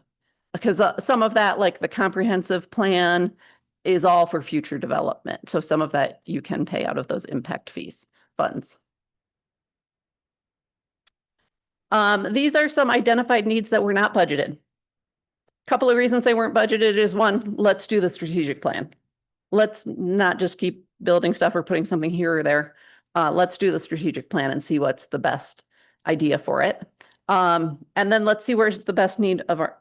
Because some of that, like the comprehensive plan, is all for future development. So some of that you can pay out of those impact fees funds. These are some identified needs that were not budgeted. Couple of reasons they weren't budgeted is one, let's do the strategic plan. Let's not just keep building stuff or putting something here or there. Let's do the strategic plan and see what's the best idea for it. And then let's see where's the best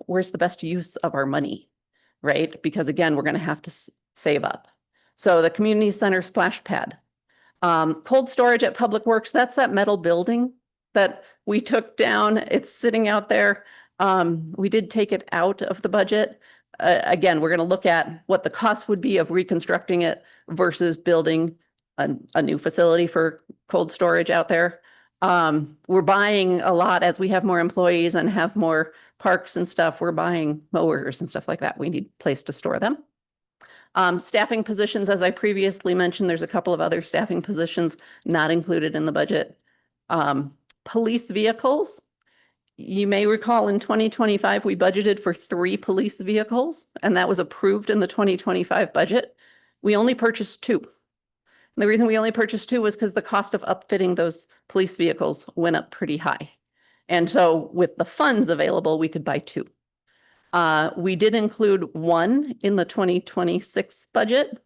where's the best use of our money, right? Because again, we're going to have to save up. So the community center splash pad, cold storage at Public Works, that's that metal building that we took down. It's sitting out there. We did take it out of the budget. Again, we're going to look at what the cost would be of reconstructing it versus building a new facility for cold storage out there. We're buying a lot as we have more employees and have more parks and stuff. We're buying mowers and stuff like that. We need a place to store them. Staffing positions, as I previously mentioned, there's a couple of other staffing positions not included in the budget. Police vehicles. You may recall in 2025, we budgeted for 3 police vehicles, and that was approved in the 2025 budget. We only purchased 2. And the reason we only purchased 2 was because the cost of upfitting those police vehicles went up pretty high. And so with the funds available, we could buy 2. We did include 1 in the 2026 budget,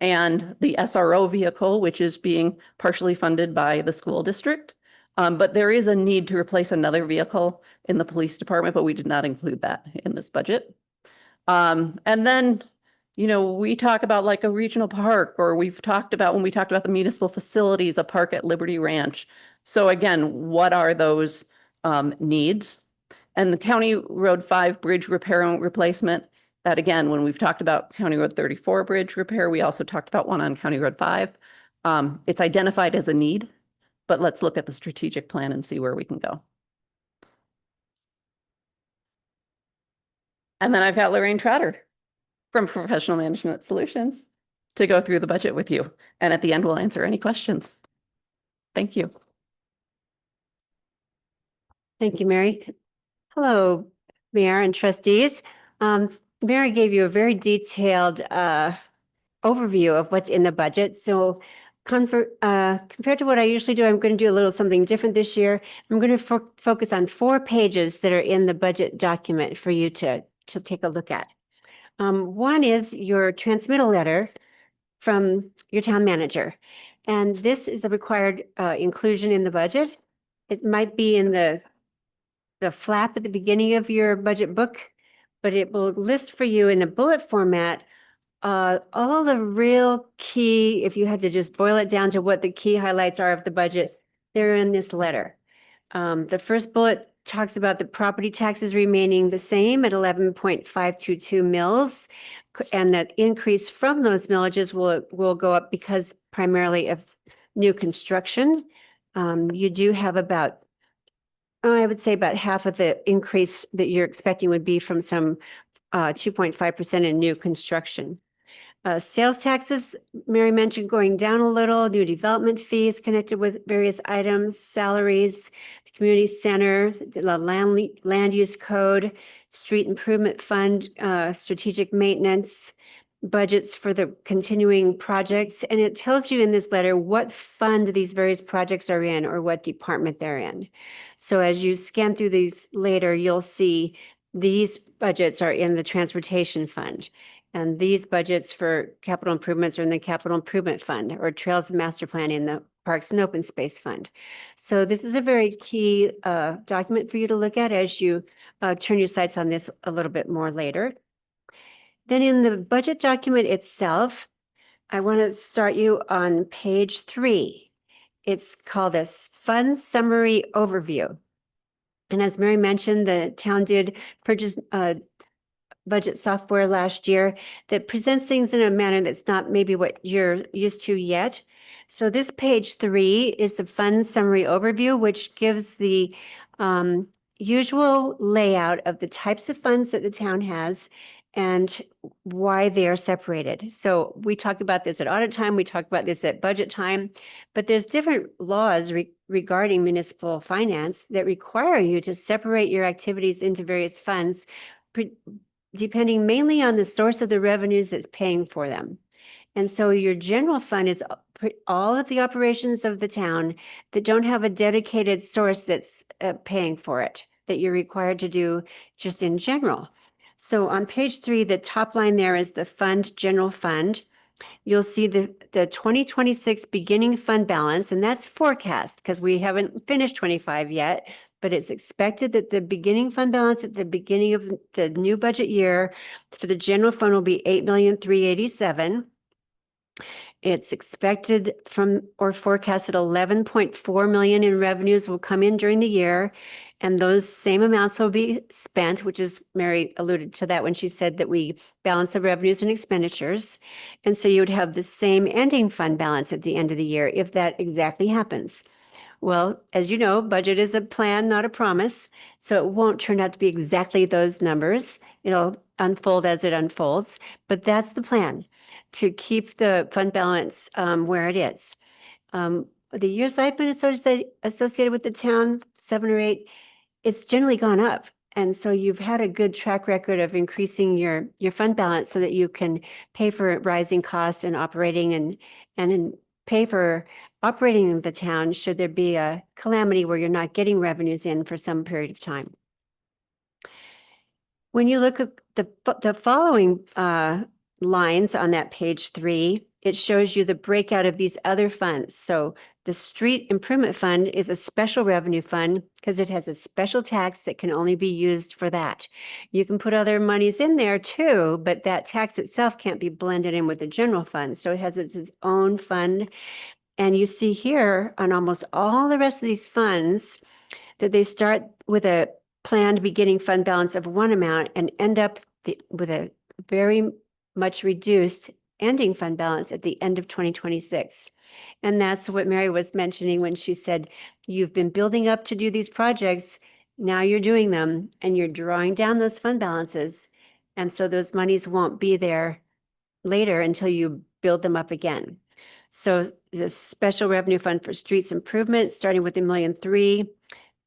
and the SRO vehicle, which is being partially funded by the school district. But there is a need to replace another vehicle in the police department, but we did not include that in this budget. And then, you know, we talk about like a regional park, or we've talked about, when we talked about the municipal facilities, a park at Liberty Ranch. So again, what are those needs? And the County Road 5 bridge repair and replacement, that again, when we've talked about County Road 34 bridge repair, we also talked about one on County Road 5. It's identified as a need, but let's look at the strategic plan and see where we can go. And then I've got Lorraine Trotter from Professional Management Solutions to go through the budget with you. And at the end, we'll answer any questions. Thank you. Thank you, Mary. Hello, Mayor and trustees. Mary gave you a very detailed overview of what's in the budget. So compared to what I usually do, I'm going to do a little something different this year. I'm going to focus on 4 pages that are in the budget document for you to take a look at. One is your transmittal letter from your town manager. And this is a required inclusion in the budget. It might be in the flap at the beginning of your budget book, but it will list for you in the bullet format all the real key, if you had to just boil it down to what the key highlights are of the budget, they're in this letter. The first bullet talks about the property taxes remaining the same at 11.522 mills, and that increase from those millages will go up because primarily of new construction. You do have about, I would say about half of the increase that you're expecting would be from some 2.5% in new construction. Sales taxes, Mary mentioned going down a little, new development fees connected with various items, salaries, the community center, the land use code, street improvement fund, strategic maintenance, budgets for the continuing projects. And it tells you in this letter what fund these various projects are in or what department they're in. So as you scan through these later, you'll see these budgets are in the transportation fund. And these budgets for capital improvements are in the capital improvement fund, or trails and master plan in the parks and open space fund. So this is a very key document for you to look at as you turn your sights on this a little bit more later. Then in the budget document itself, I want to start you on page 3. It's called a Fund Summary Overview. And as Mary mentioned, the town did purchase budget software last year that presents things in a manner that's not maybe what you're used to yet. So this page 3 is the Fund Summary Overview, which gives the usual layout of the types of funds that the town has and why they are separated. So we talk about this at audit time, we talk about this at budget time, but there's different laws regarding municipal finance that require you to separate your activities into various funds, depending mainly on the source of the revenues that's paying for them. And so your general fund is all of the operations of the town that don't have a dedicated source that's paying for it, that you're required to do just in general. So on page 3, the top line there is the fund, general fund. You'll see the 2026 beginning fund balance, and that's forecast because we haven't finished 25 yet, but it's expected that the beginning fund balance at the beginning of the new budget year for the general fund will be 8,387,000. It's expected from or forecasted 11.4 million in revenues will come in during the year. And those same amounts will be spent, which is Mary alluded to that when she said that we balance the revenues and expenditures. And so you would have the same ending fund balance at the end of the year if that exactly happens. Well, as you know, budget is a plan, not a promise. So it won't turn out to be exactly those numbers. It'll unfold as it unfolds, but that's the plan, to keep the fund balance where it is. The years I've been associated with the town, 7 or 8, it's generally gone up. And so you've had a good track record of increasing your fund balance so that you can pay for rising costs and operating and then pay for operating the town should there be a calamity where you're not getting revenues in for some period of time. When you look at the following lines on that page 3, it shows you the breakout of these other funds. So the street improvement fund is a special revenue fund because it has a special tax that can only be used for that. You can put other monies in there too, but that tax itself can't be blended in with the general fund. So it has its own fund. And you see here on almost all the rest of these funds that they start with a planned beginning fund balance of one amount and end up with a very much reduced ending fund balance at the end of 2026. And that's what Mary was mentioning when she said, you've been building up to do these projects, now you're doing them and you're drawing down those fund balances. And so those monies won't be there later until you build them up again. So the special revenue fund for streets improvement, starting with $1.3 million,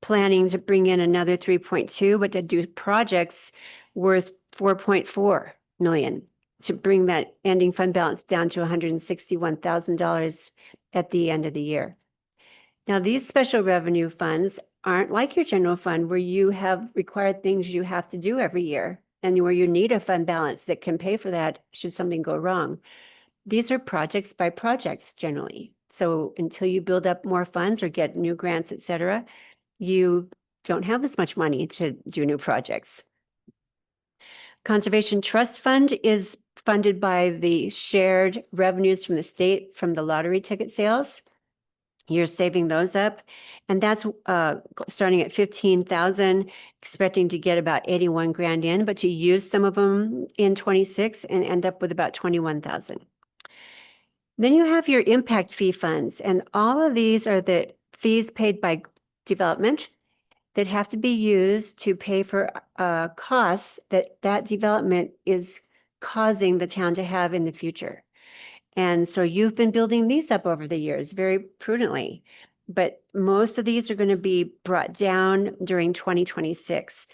planning to bring in another 3.2, but to do projects worth 4.4 million to bring that ending fund balance down to $161,000 at the end of the year. Now, these special revenue funds aren't like your general fund where you have required things you have to do every year and where you need a fund balance that can pay for that should something go wrong. These are projects by projects generally. So until you build up more funds or get new grants, et cetera, you don't have as much money to do new projects. Conservation Trust Fund is funded by the shared revenues from the state from the lottery ticket sales. You're saving those up, and that's starting at 15,000, expecting to get about 81 grand in, but you use some of them in 26 and end up with about 21,000. Then you have your impact fee funds, and all of these are the fees paid by development that have to be used to pay for costs that development is causing the town to have in the future. And so you've been building these up over the years very prudently, but most of these are going to be brought down during 2026.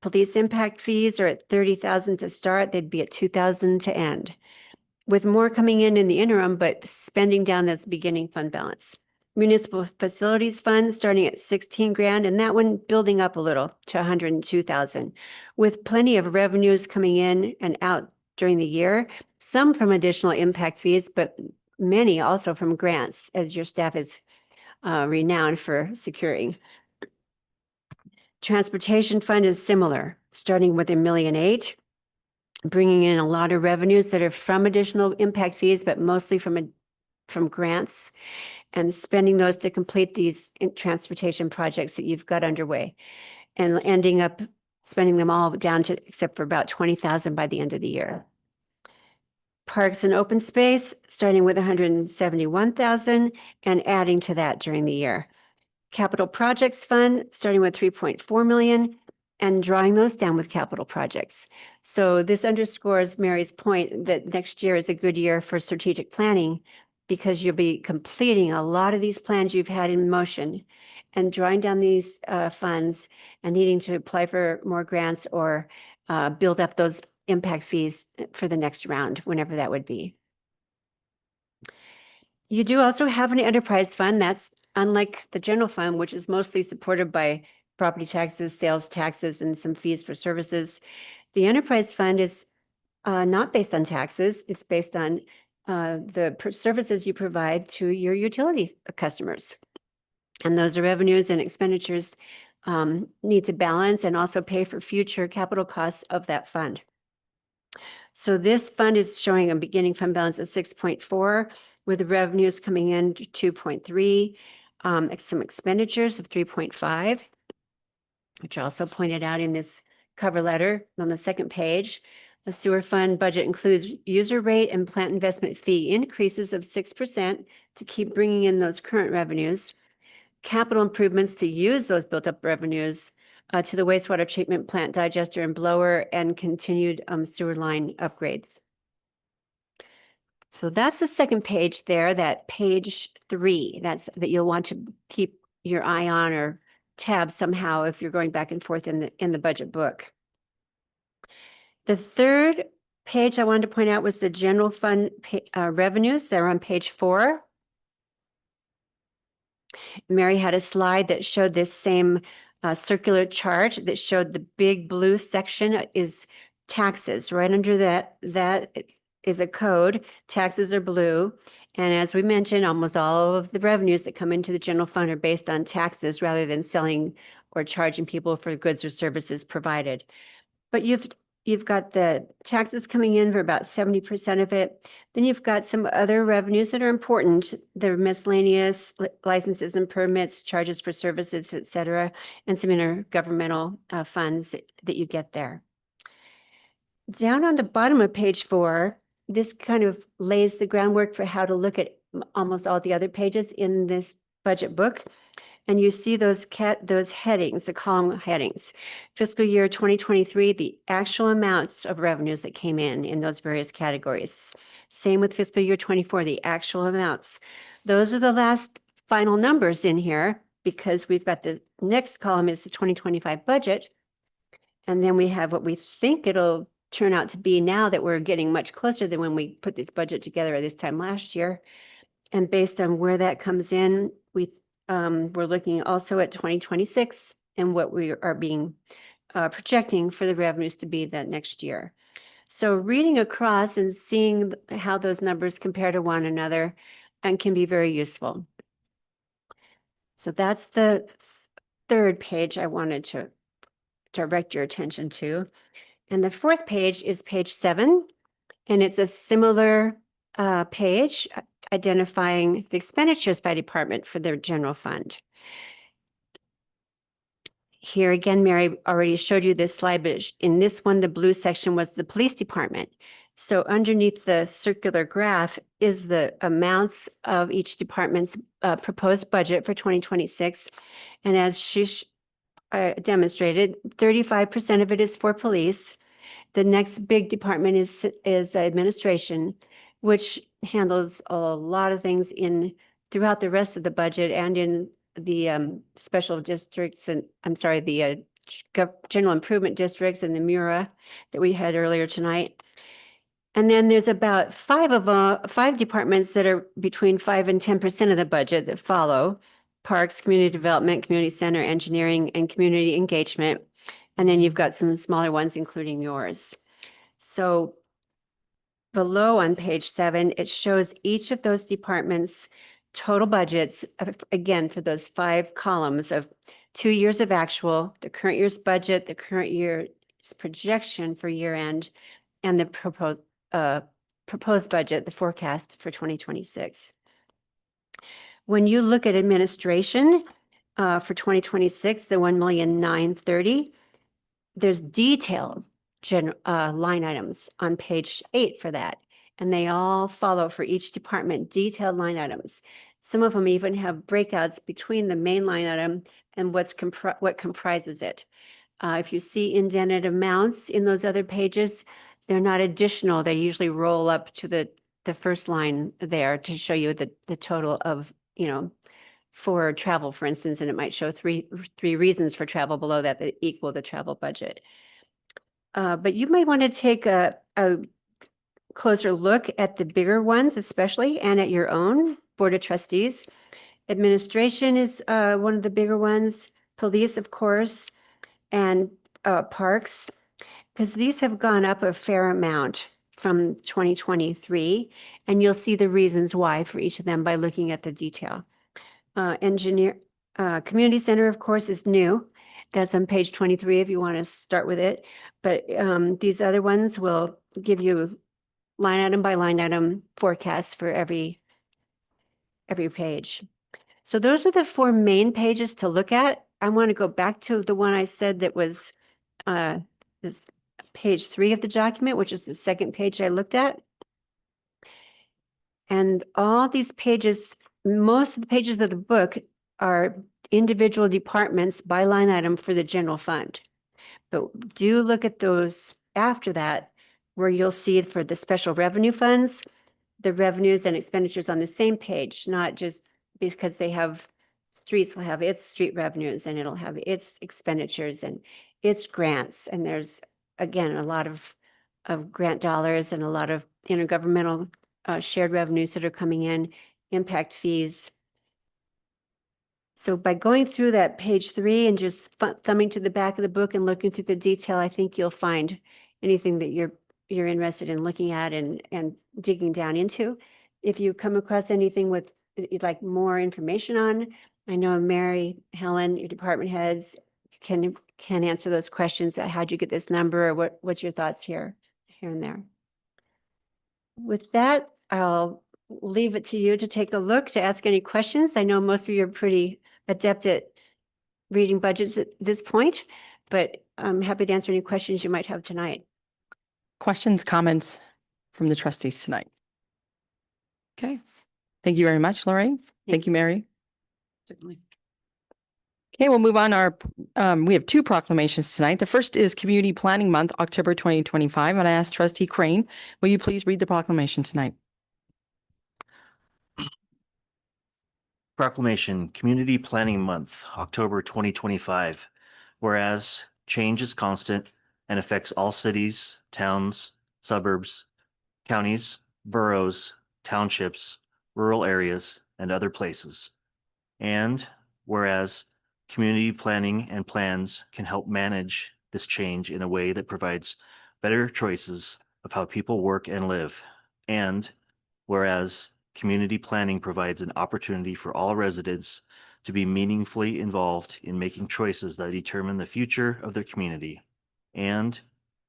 Police impact fees are at 30,000 to start. They'd be at 2,000 to end, with more coming in the interim, but spending down this beginning fund balance. Municipal Facilities Fund starting at 16 grand, and that one building up a little to 102,000, with plenty of revenues coming in and out during the year, some from additional impact fees, but many also from grants, as your staff is renowned for securing. Transportation Fund is similar, starting with $1.8 million, bringing in a lot of revenues that are from additional impact fees, but mostly from grants, and spending those to complete these transportation projects that you've got underway, and ending up spending them all down to except for about 20,000 by the end of the year. Parks and open space, starting with 171,000 and adding to that during the year. Capital Projects Fund, starting with 3.4 million, and drawing those down with capital projects. So this underscores Mary's point that next year is a good year for strategic planning because you'll be completing a lot of these plans you've had in motion and drawing down these funds and needing to apply for more grants or build up those impact fees for the next round, whenever that would be. You do also have an enterprise fund. That's unlike the general fund, which is mostly supported by property taxes, sales taxes, and some fees for services. The enterprise fund is not based on taxes. It's based on the services you provide to your utility customers. And those are revenues and expenditures need to balance and also pay for future capital costs of that fund. So this fund is showing a beginning fund balance of 6.4 with the revenues coming in 2.3, some expenditures of 3.5, which are also pointed out in this cover letter on the second page. The sewer fund budget includes user rate and plant investment fee increases of 6% to keep bringing in those current revenues, capital improvements to use those built up revenues to the wastewater treatment plant digester and blower, and continued sewer line upgrades. So that's the second page there, that page 3, that you'll want to keep your eye on or tab somehow if you're going back and forth in the budget book. The third page I wanted to point out was the general fund revenues. They're on page 4. Mary had a slide that showed this same circular chart that showed the big blue section is taxes. Right under that is a code. Taxes are blue. And as we mentioned, almost all of the revenues that come into the general fund are based on taxes rather than selling or charging people for goods or services provided. But you've got the taxes coming in for about 70% of it. Then you've got some other revenues that are important. They're miscellaneous licenses and permits, charges for services, et cetera, and some intergovernmental funds that you get there. Down on the bottom of page 4, this kind of lays the groundwork for how to look at almost all the other pages in this budget book. And you see those headings, the column headings. Fiscal year 2023, the actual amounts of revenues that came in those various categories. Same with fiscal year 24, the actual amounts. Those are the last final numbers in here because we've got the next column is the 2025 budget. And then we have what we think it'll turn out to be now that we're getting much closer than when we put this budget together at this time last year. And based on where that comes in, we're looking also at 2026 and what we are being projecting for the revenues to be that next year. So reading across and seeing how those numbers compare to one another and can be very useful. So that's the third page I wanted to direct your attention to. And the fourth page is page 7, and it's a similar page identifying the expenditures by department for their general fund. Here again, Mary already showed you this slide, but in this one, the blue section was the police department. So underneath the circular graph is the amounts of each department's proposed budget for 2026. And as she demonstrated, 35% of it is for police. The next big department is administration, which handles a lot of things throughout the rest of the budget and in the special districts and the general improvement districts and the MURA that we had earlier tonight. And then there's about 5 departments that are between 5 and 10% of the budget that follow: parks, community development, community center, engineering, and community engagement. And then you've got some smaller ones, including yours. So below on page 7, it shows each of those departments' total budgets, again, for those 5 columns of 2 years of actual, the current year's budget, the current year's projection for year end, and the proposed budget, the forecast for 2026. When you look at administration for 2026, the $1,930,000, there's detailed line items on page 8 for that. And they all follow for each department, detailed line items. Some of them even have breakouts between the main line item and what comprises it. If you see indented amounts in those other pages, they're not additional. They usually roll up to the first line there to show you the total of, for travel, for instance, and it might show three reasons for travel below that equal the travel budget. But you might want to take a closer look at the bigger ones, especially, and at your own Board of Trustees. Administration is one of the bigger ones, police, of course, and parks, because these have gone up a fair amount from 2023, and you'll see the reasons why for each of them by looking at the detail. Community center, of course, is new. That's on page 23 if you want to start with it. But these other ones will give you line item by line item forecasts for every page. So those are the 4 main pages to look at. I want to go back to the one I said that was this page 3 of the document, which is the second page I looked at. And all these pages, most of the pages of the book are individual departments by line item for the general fund. But do look at those after that, where you'll see for the special revenue funds, the revenues and expenditures on the same page, not just because they have streets will have its street revenues and it'll have its expenditures and its grants. And there's, again, a lot of grant dollars and a lot of intergovernmental shared revenues that are coming in, impact fees. So by going through that page 3 and just thumbing to the back of the book and looking through the detail, I think you'll find anything that you're interested in looking at and digging down into. If you come across anything with you'd like more information on, I know Mary, Helen, your department heads can answer those questions. How'd you get this number, or what's your thoughts here and there? With that, I'll leave it to you to take a look, to ask any questions. I know most of you are pretty adept at reading budgets at this point, but I'm happy to answer any questions you might have tonight. Questions, comments from the trustees tonight? Okay. Thank you very much, Lorraine. Thank you, Mary. Certainly. Okay, we'll move on. We have 2 proclamations tonight. The first is Community Planning Month, October 2025. And I ask Trustee Crane, will you please read the proclamation tonight? Proclamation, Community Planning Month, October 2025. Whereas change is constant and affects all cities, towns, suburbs, counties, boroughs, townships, rural areas, and other places. And whereas community planning and plans can help manage this change in a way that provides better choices of how people work and live. And whereas community planning provides an opportunity for all residents to be meaningfully involved in making choices that determine the future of their community. And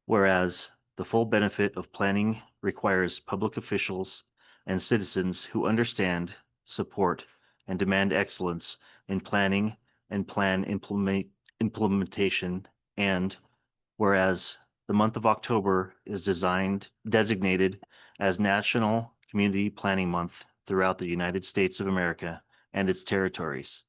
whereas the full benefit of planning requires public officials and citizens who understand, support, and demand excellence in planning and plan implementation. And whereas the month of October is designated as National Community Planning Month throughout the United States of America and its territories.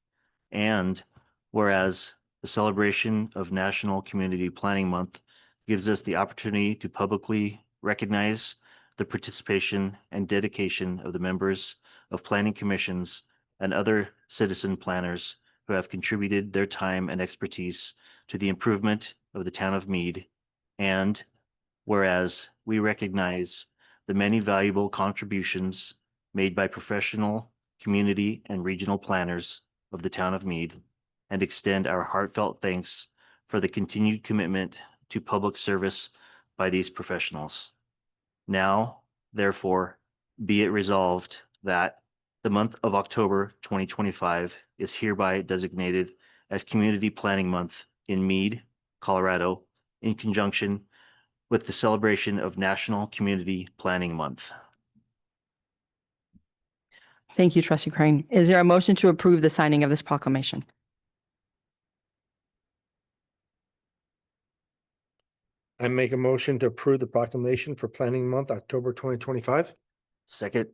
And whereas the celebration of National Community Planning Month gives us the opportunity to publicly recognize the participation and dedication of the members of planning commissions and other citizen planners who have contributed their time and expertise to the improvement of the town of Mead. And whereas we recognize the many valuable contributions made by professional, community, and regional planners of the town of Mead, and extend our heartfelt thanks for the continued commitment to public service by these professionals. Now, therefore, be it resolved that the month of October 2025 is hereby designated as Community Planning Month in Mead, Colorado, in conjunction with the celebration of National Community Planning Month. Thank you, Trustee Crane. Is there a motion to approve the signing of this proclamation? I make a motion to approve the proclamation for Planning Month, October 2025. Second.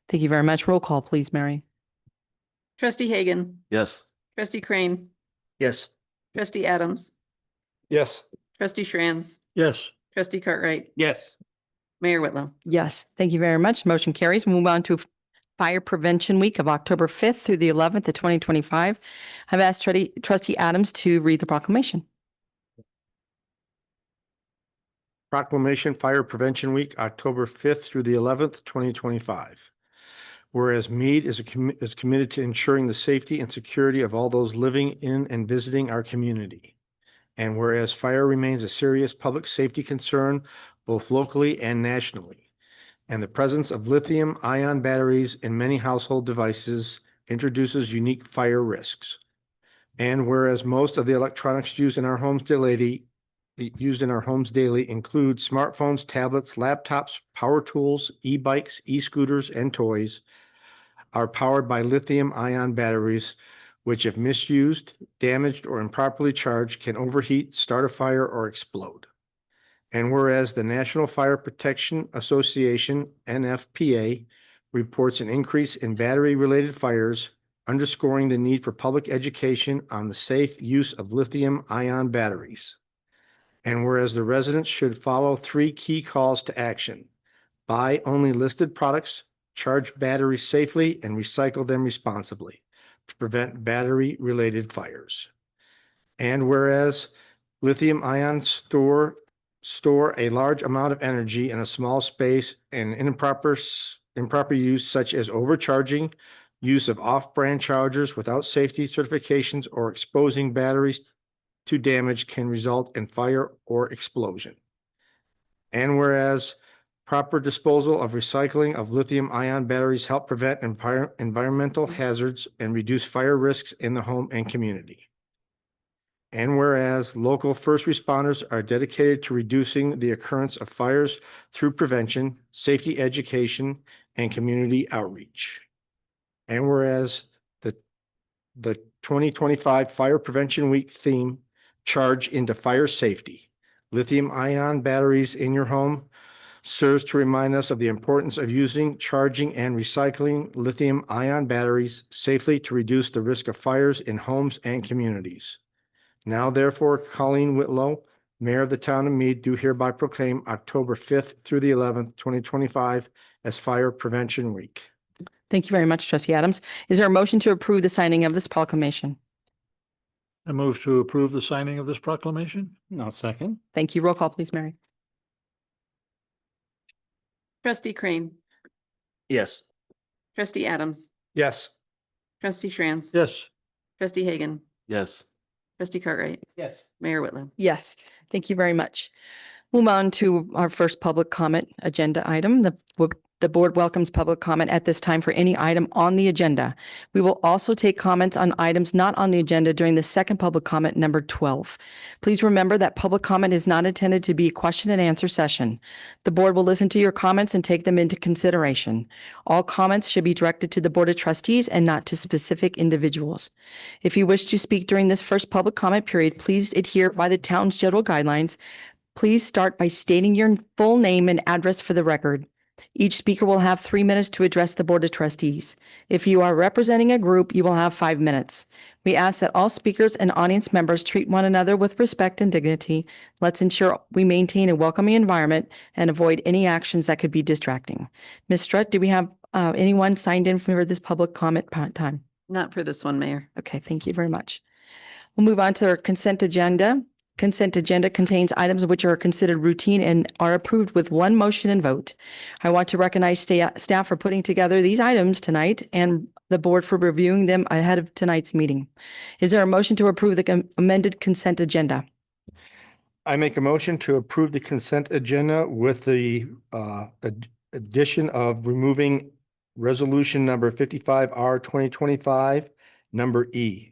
Thank you very much. Roll call, please, Mary. Trustee Hagan, Yes. Trustee Crane, Yes. Trustee Adams, Yes. Trustee Shranz, Yes. trustee Cartwright, Yes. Mayor Whitlow. Yes, thank you very much. Motion carries. We'll move on to Fire Prevention Week of October 5th through the 11th of 2025. I've asked Trustee Adams to read the proclamation. Proclamation Fire Prevention Week, October 5th through the 11th, 2025. Whereas Mead is committed to ensuring the safety and security of all those living in and visiting our community. And whereas fire remains a serious public safety concern, both locally and nationally. And the presence of lithium-ion batteries in many household devices introduces unique fire risks. And whereas most of the electronics used in our homes daily include smartphones, tablets, laptops, power tools, e-bikes, e-scooters, and toys, are powered by lithium-ion batteries, which if misused, damaged, or improperly charged, can overheat, start a fire, or explode. And whereas the National Fire Protection Association, NFPA, reports an increase in battery-related fires, underscoring the need for public education on the safe use of lithium-ion batteries. And whereas the residents should follow 3 key calls to action: buy only listed products, charge batteries safely, and recycle them responsibly to prevent battery-related fires. And whereas lithium-ion store a large amount of energy in a small space, and improper use such as overcharging, use of off-brand chargers without safety certifications, or exposing batteries to damage can result in fire or explosion. And whereas proper disposal of recycling of lithium-ion batteries help prevent environmental hazards and reduce fire risks in the home and community. And whereas local first responders are dedicated to reducing the occurrence of fires through prevention, safety education, and community outreach. And whereas the 2025 Fire Prevention Week theme, Charge into Fire Safety, lithium-ion batteries in your home, serves to remind us of the importance of using, charging, and recycling lithium-ion batteries safely to reduce the risk of fires in homes and communities. Now therefore, Colleen Whitlow, Mayor of the Town of Mead, do hereby proclaim October 5th through the 11th, 2025 as Fire Prevention Week. Thank you very much, Trustee Adams. Is there a motion to approve the signing of this proclamation? I move to approve the signing of this proclamation. Not second. Thank you. Roll call, please, Mary. Trustee Crane, Yes. trustee Adams, Yes. trustee Shranz. Yes. Trustee Hagan, Yes. trustee Cartwright, Yes. Mayor Whitlow. Yes, thank you very much. Move on to our first public comment agenda item. The board welcomes public comment at this time for any item on the agenda. We will also take comments on items not on the agenda during the second public comment, number 12. Please remember that public comment is not intended to be a question and answer session. The board will listen to your comments and take them into consideration. All comments should be directed to the Board of Trustees and not to specific individuals. If you wish to speak during this first public comment period, please adhere by the town's general guidelines. Please start by stating your full name and address for the record. Each speaker will have 3 minutes to address the Board of Trustees. If you are representing a group, you will have 5 minutes. We ask that all speakers and audience members treat one another with respect and dignity. Let's ensure we maintain a welcoming environment and avoid any actions that could be distracting. Ms. Strutt, do we have anyone signed in for this public comment time? Not for this one, Mayor. Okay, thank you very much. We'll move on to our consent agenda. Consent agenda contains items which are considered routine and are approved with one motion and vote. I want to recognize staff for putting together these items tonight and the board for reviewing them ahead of tonight's meeting. Is there a motion to approve the amended consent agenda? I make a motion to approve the consent agenda with the addition of removing resolution number 55R 2025, number E.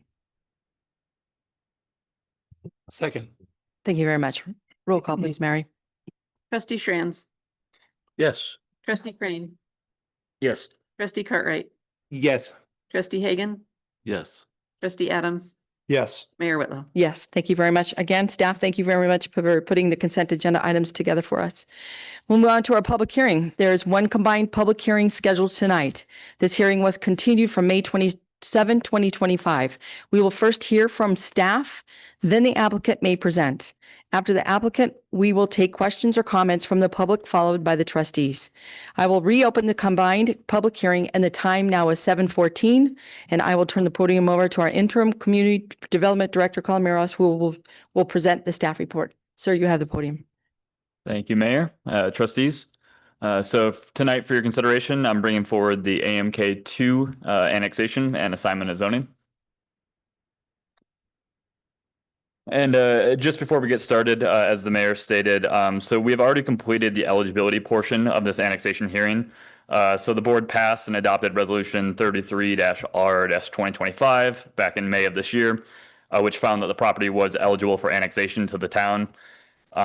Second. Thank you very much. Roll call, please, Mary. Trustee Shranz, Yes. trustee Crane, Yes. trustee Cartwright, Yes. trustee Hagan, Yes. trustee Adams, Yes. Mayor Whitlow. Yes, thank you very much. Again, staff, thank you very much for putting the consent agenda items together for us. We'll move on to our public hearing. There is one combined public hearing scheduled tonight. This hearing was continued from May 7, 2025. We will first hear from staff, then the applicant may present. After the applicant, we will take questions or comments from the public, followed by the trustees. I will reopen the combined public hearing, and the time now is 7:14, and I will turn the podium over to our interim Community Development Director, Colin Meros, who will present the staff report. Sir, you have the podium. Thank you, Mayor, trustees. So tonight for your consideration, I'm bringing forward the AMK2 annexation and assignment of zoning. And just before we get started, as the mayor stated, so we have already completed the eligibility portion of this annexation hearing. So the board passed and adopted resolution 33-R-2025 back in May of this year, which found that the property was eligible for annexation to the town.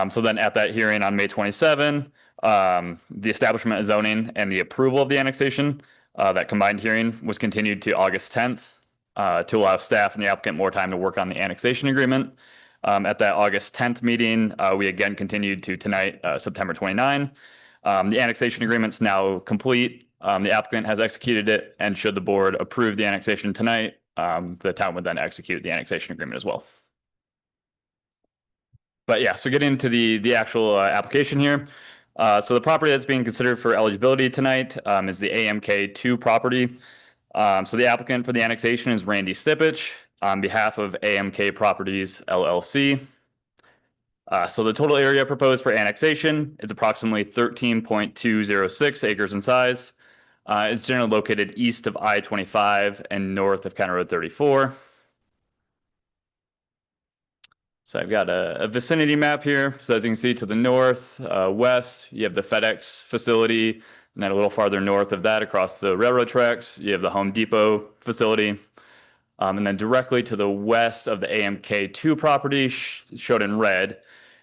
So then at that hearing on May 27, the establishment of zoning and the approval of the annexation, that combined hearing was continued to August 10th to allow staff and the applicant more time to work on the annexation agreement. At that August 10th meeting, we again continued to tonight, September 29. The annexation agreement's now complete. The applicant has executed it, and should the board approve the annexation tonight, the town would then execute the annexation agreement as well. But yeah, so getting into the actual application here. So the property that's being considered for eligibility tonight is the AMK2 property. So the applicant for the annexation is Randy Stipich on behalf of AMK Properties LLC. So the total area proposed for annexation is approximately 13.206 acres in size. It's generally located east of I-25 and north of County Road 34. So I've got a vicinity map here. So as you can see to the north, west, you have the FedEx facility. And then a little farther north of that across the railroad tracks, you have the Home Depot facility. And then directly to the west of the AMK2 property, shown in red,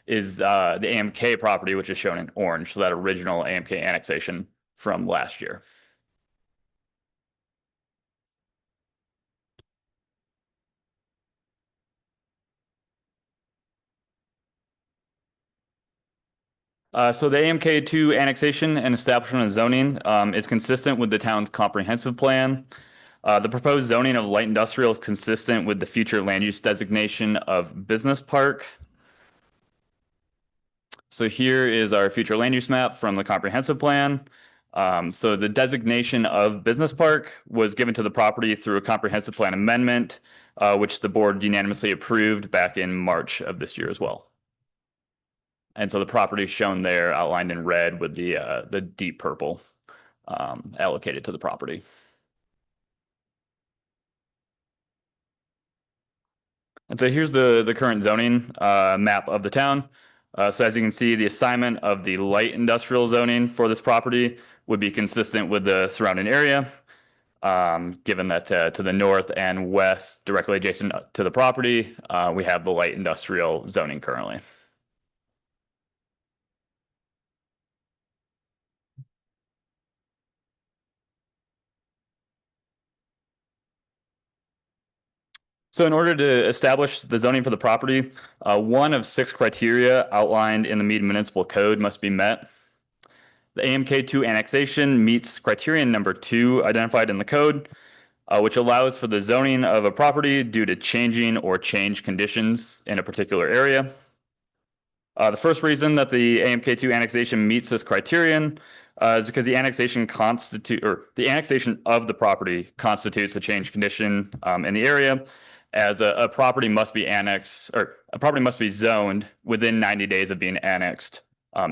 is the AMK property, which is shown in orange. So that original AMK annexation from last year. So the AMK2 annexation and establishment of zoning is consistent with the town's comprehensive plan. The proposed zoning of light industrial is consistent with the future land use designation of business park. So here is our future land use map from the comprehensive plan. So the designation of business park was given to the property through a comprehensive plan amendment, which the board unanimously approved back in March of this year as well. And so the property is shown there outlined in red with the deep purple allocated to the property. And so here's the current zoning map of the town. So as you can see, the assignment of the light industrial zoning for this property would be consistent with the surrounding area. Given that to the north and west, directly adjacent to the property, we have the light industrial zoning currently. So in order to establish the zoning for the property, one of 6 criteria outlined in the Mead Municipal Code must be met. The AMK2 annexation meets criterion number 2 identified in the code, which allows for the zoning of a property due to changing or changed conditions in a particular area. The first reason that the AMK2 annexation meets this criterion is because the annexation of the property constitutes a changed condition in the area, as a property must be annexed, or a property must be zoned within 90 days of being annexed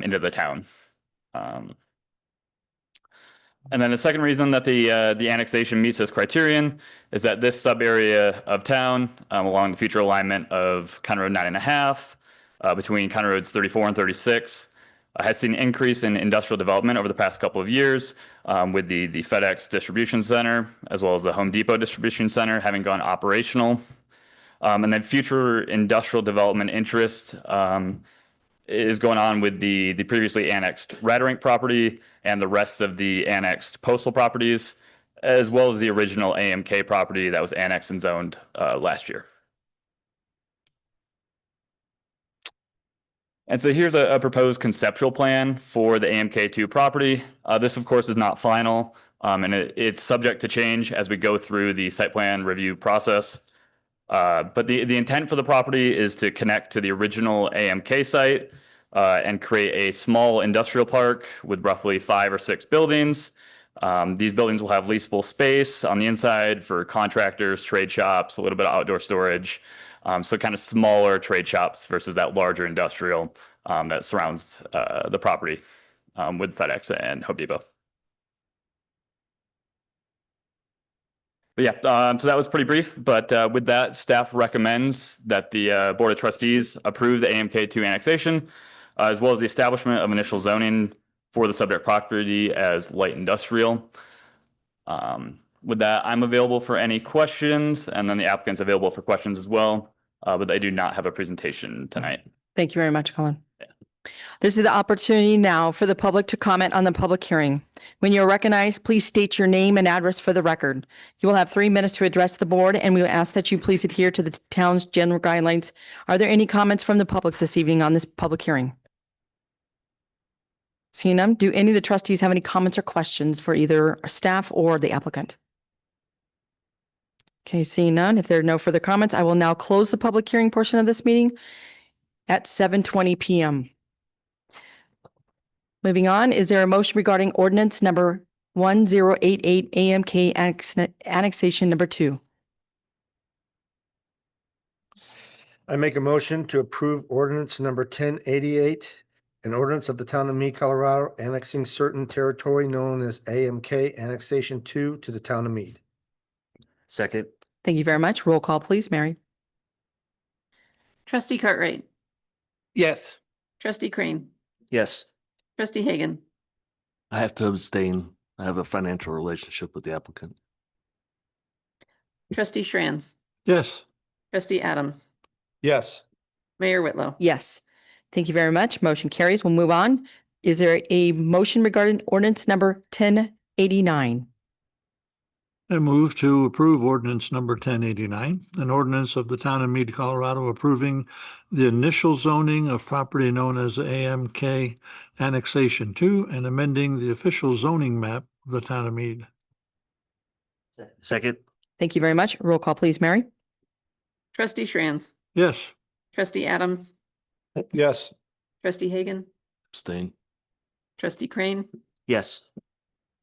into the town. And then the second reason that the annexation meets this criterion is that this sub area of town, along the future alignment of County Road 9.5, between County Roads 34 and 36, has seen an increase in industrial development over the past couple of years, with the FedEx distribution center, as well as the Home Depot distribution center having gone operational. And then future industrial development interest is going on with the previously annexed Radarank property and the rest of the annexed postal properties, as well as the original AMK property that was annexed and zoned last year. And so here's a proposed conceptual plan for the AMK2 property. This, of course, is not final, And it's subject to change as we go through the site plan review process. But the intent for the property is to connect to the original AMK site and create a small industrial park with roughly 5 or 6 buildings. These buildings will have leasable space on the inside for contractors, trade shops, a little bit of outdoor storage. So kind of smaller trade shops versus that larger industrial that surrounds the property with FedEx and Home Depot. But yeah, so that was pretty brief, but with that, staff recommends that the Board of Trustees approve the AMK2 annexation, as well as the establishment of initial zoning for the subject property as light industrial. With that, I'm available for any questions, and then the applicant's available for questions as well, but they do not have a presentation tonight. Thank you very much, Colin. This is the opportunity now for the public to comment on the public hearing. When you're recognized, please state your name and address for the record. You will have 3 minutes to address the board, and we will ask that you please adhere to the town's general guidelines. Are there any comments from the public this evening on this public hearing? Seeing none, do any of the trustees have any comments or questions for either staff or the applicant? Okay, seeing none, if there are no further comments, I will now close the public hearing portion of this meeting at 7:20 p.m. Moving on, is there a motion regarding ordinance number 1088 AMK annexation number 2? I make a motion to approve ordinance number 1088, an ordinance of the town of Mead, Colorado, annexing certain territory known as AMK Annexation 2 to the town of Mead. Second. Thank you very much. Roll call, please, Mary. Trustee Cartwright, Yes. trustee Crane, Yes. trustee Hagan, I have to abstain. I have a financial relationship with the applicant. trustee Schranz, Yes. trustee Adams, Yes. Mayor Whitlow. Yes. Thank you very much. Motion carries. We'll move on. Is there a motion regarding ordinance number 1089? I move to approve ordinance number 1089, an ordinance of the town of Mead, Colorado, approving the initial zoning of property known as AMK Annexation 2 and amending the official zoning map of the town of Mead. Second. Thank you very much. Roll call, please, Mary. Trustee Schranz, Yes. trustee Adams, Yes. trustee Hagan, Abstain. trustee Crane, Yes.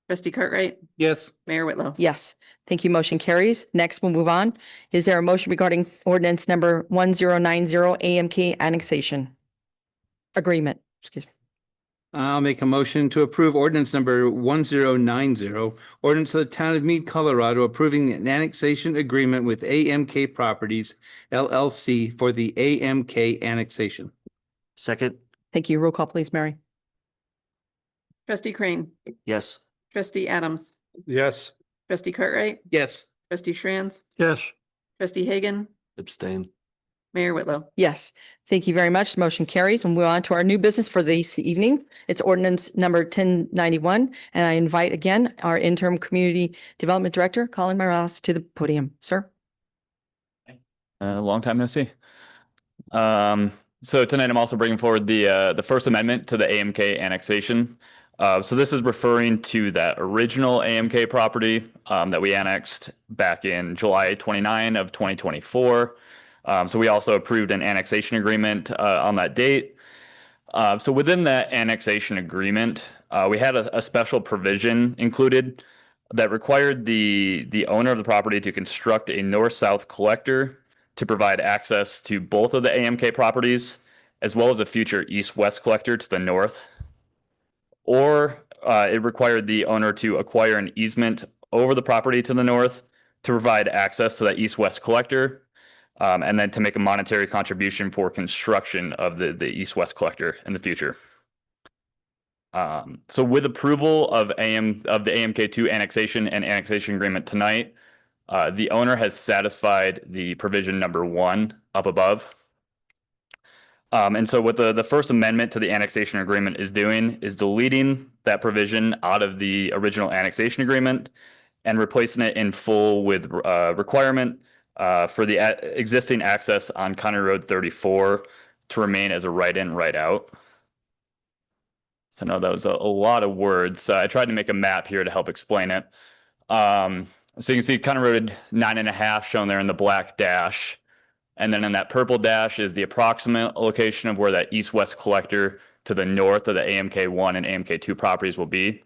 trustee Cartwright, Yes. Mayor Whitlow. Yes. Thank you. Motion carries. Next, we'll move on. Is there a motion regarding ordinance number 1090 AMK annexation agreement? Excuse me. I'll make a motion to approve ordinance number 1090, ordinance of the town of Mead, Colorado, approving an annexation agreement with AMK Properties LLC for the AMK annexation. Second. Thank you. Roll call, please, Mary. Trustee Crane, Yes. trustee Adams, Yes. trustee Cartwright, Yes. trustee Schranz, Yes. trustee Hagan, Abstain. Mayor Whitlow. Yes. Thank you very much. Motion carries. And we'll move on to our new business for this evening. It's ordinance number 1091. And I invite again our interim community development director, Colin Morales, to the podium. Sir? Long time no see. So tonight I'm also bringing forward the First Amendment to the AMK annexation. So this is referring to that original AMK property that we annexed back in July 29 of 2024. So we also approved an annexation agreement on that date. So within that annexation agreement, we had a special provision included that required the owner of the property to construct a north-south collector to provide access to both of the AMK properties, as well as a future east-west collector to the north. Or it required the owner to acquire an easement over the property to the north to provide access to that east-west collector, and then to make a monetary contribution for construction of the east-west collector in the future. So with approval of the AMK2 annexation and annexation agreement tonight, the owner has satisfied the provision number 1 up above. And so what the First Amendment to the annexation agreement is doing is deleting that provision out of the original annexation agreement and replacing it in full with requirement for the existing access on County Road 34 to remain as a right in, right out. So I know that was a lot of words. So I tried to make a map here to help explain it. So you can see County Road 9.5 shown there in the black dash. And then in that purple dash is the approximate location of where that east-west collector to the north of the AMK1 and AMK2 properties will be.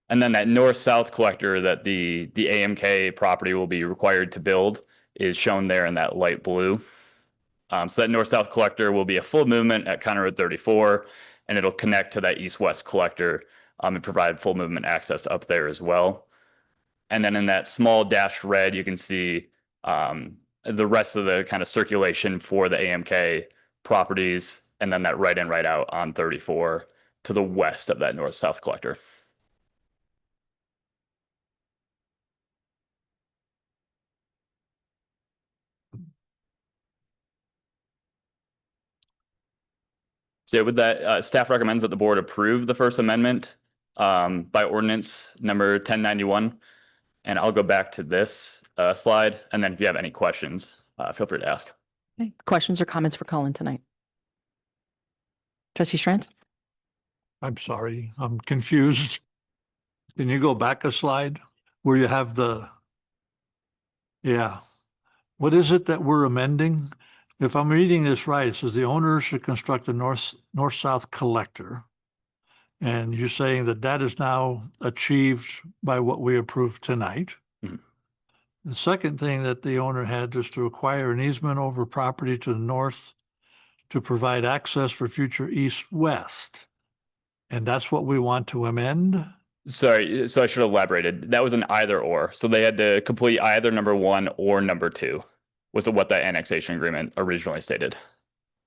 And then that north-south collector that the AMK property will be required to build is shown there in that light blue. So that north-south collector will be a full movement at County Road 34, and it'll connect to that east-west collector and provide full movement access up there as well. And then in that small dashed red, you can see the rest of the kind of circulation for the AMK properties, and then that right in, right out on 34 to the west of that north-south collector. So with that, staff recommends that the board approve the First Amendment by ordinance number 1091. And I'll go back to this slide. And then if you have any questions, feel free to ask. Okay. Questions or comments for Colin tonight? Trustee Schranz? I'm sorry, I'm confused. Can you go back a slide where you have yeah. What is it that we're amending? If I'm reading this right, it says the owner should construct a north-south collector. And you're saying that that is now achieved by what we approved tonight. Mhm. The second thing that the owner had was to acquire an easement over property to the north to provide access for future east-west. And that's what we want to amend? Sorry, so I should have elaborated. That was an either or. So they had to complete either number 1 or number 2 was what that annexation agreement originally stated.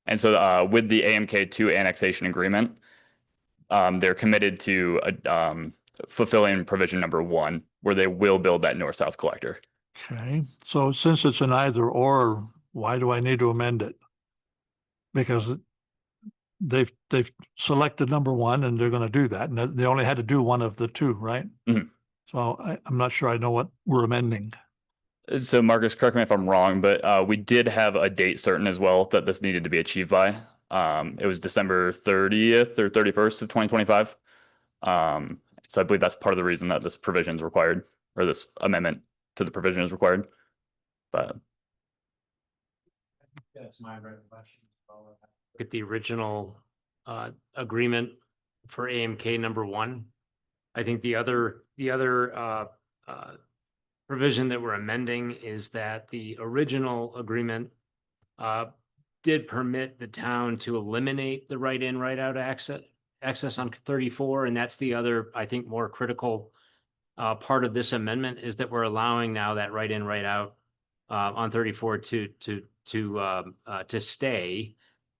And so with the AMK2 annexation agreement, they're committed to fulfilling provision number 1, where they will build that north-south collector. Okay, so since it's an either or, why do I need to amend it? Because they've selected number 1 and they're going to do that. And they only had to do one of the 2, right? Mhm. So I'm not sure I know what we're amending. So Marcus, correct me if I'm wrong, but we did have a date certain as well that this needed to be achieved by. It was December 30th or 31st of 2025. So I believe that's part of the reason that this provision is required, or this amendment to the provision is required. But that's my recollection. Look at the original agreement for AMK number 1. I think the other provision that we're amending is that the original agreement did permit the town to eliminate the right in, right out access on 34. And that's the other, I think, more critical part of this amendment, is that we're allowing now that right in, right out on 34 to stay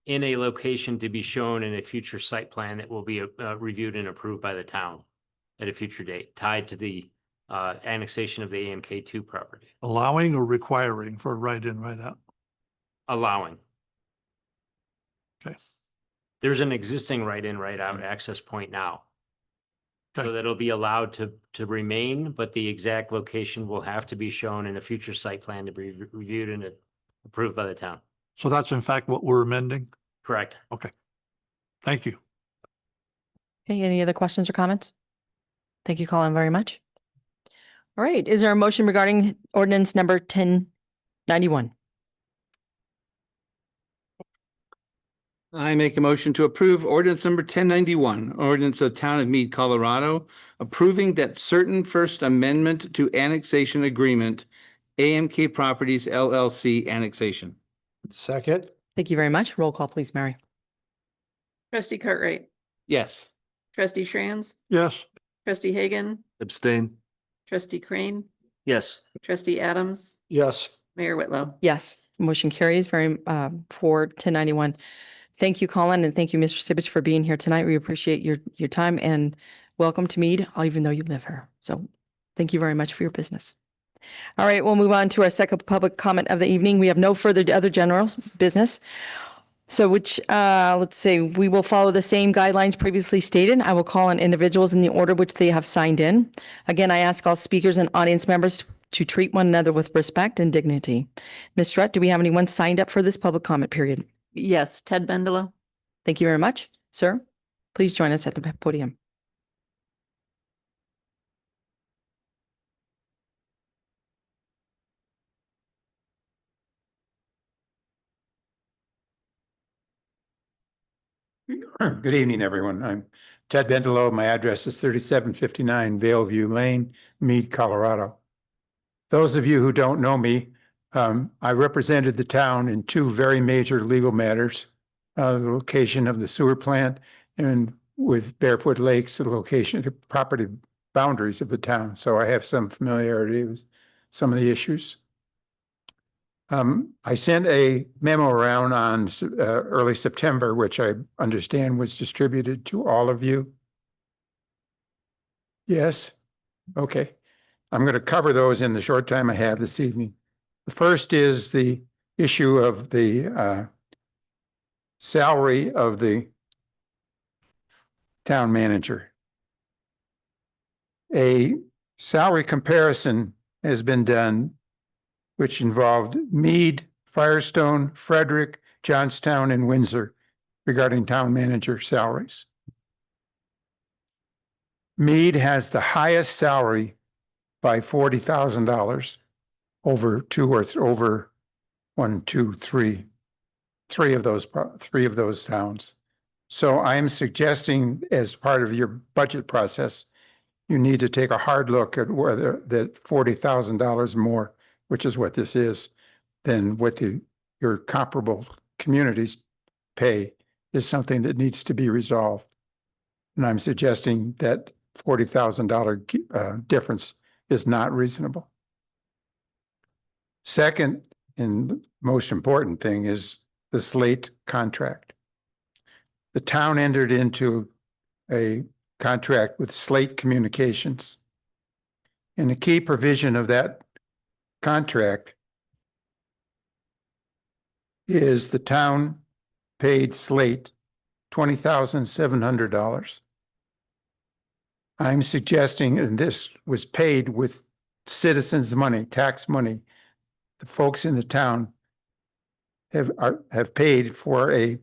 in a location to be shown in a future site plan that will be reviewed and approved by the town at a future date, tied to the annexation of the AMK2 property. Allowing or requiring for right in, right out? Allowing. Okay. There's an existing right in, right out access point now. Okay. So that it'll be allowed to remain, but the exact location will have to be shown in a future site plan to be reviewed and approved by the town. So that's in fact what we're amending? Correct. Okay. Thank you. Okay, any other questions or comments? Thank you, Colin, very much. All right, is there a motion regarding ordinance number 1091? I make a motion to approve ordinance number 1091, ordinance of Town of Mead, Colorado, approving that certain First Amendment to Annexation Agreement, AMK Properties LLC annexation. Second. Thank you very much. Roll call, please, Mary. Trustee Cartwright, Yes. trustee Schranz, Yes. trustee Hagan, Abstain. trustee Crane, Yes. trustee Adams, Yes. Mayor Whitlow. Yes, motion carries for 1091. Thank you, Colin, and thank you, Mr. Stibbich, for being here tonight. We appreciate your time, and welcome to Mead, even though you live here. So thank you very much for your business. All right, we'll move on to our second public comment of the evening. We have no further other general business. So let's say we will follow the same guidelines previously stated. I will call on individuals in the order which they have signed in. Again, I ask all speakers and audience members to treat one another with respect and dignity. Ms. Strutt, do we have anyone signed up for this public comment period? Yes, Ted Bendelow. Thank you very much, sir. Please join us at the podium. Good evening, everyone. I'm Ted Bendelow. My address is 3759 Valeview Lane, Mead, Colorado. Those of you who don't know me, I represented the town in two very major legal matters. The location of the sewer plant and with Barefoot Lakes, the location, the property boundaries of the town. So I have some familiarity with some of the issues. I sent a memo around on early September, which I understand was distributed to all of you. Yes? Okay. I'm going to cover those in the short time I have this evening. The first is the issue of the salary of the town manager. A salary comparison has been done which involved Mead, Firestone, Frederick, Johnstown, and Windsor regarding town manager salaries. Mead has the highest salary by $40,000 over three of those towns. So I am suggesting as part of your budget process, you need to take a hard look at whether that $40,000 more, which is what this is, than what your comparable communities pay, is something that needs to be resolved. And I'm suggesting that $40,000 difference is not reasonable. Second, and most important thing is the Slate contract. The town entered into a contract with Slate Communications. And the key provision of that contract is the town paid Slate $20,700. I'm suggesting, and this was paid with citizens' money, tax money. The folks in the town have paid for a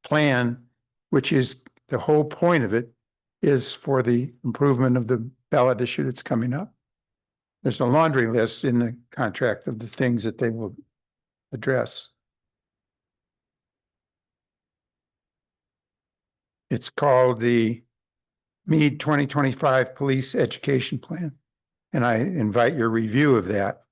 plan, which is the whole point of it is for the improvement of the ballot issue that's coming up. There's a laundry list in the contract of the things that they will address. It's called the Mead 2025 Police Education Plan, and I invite your review of that.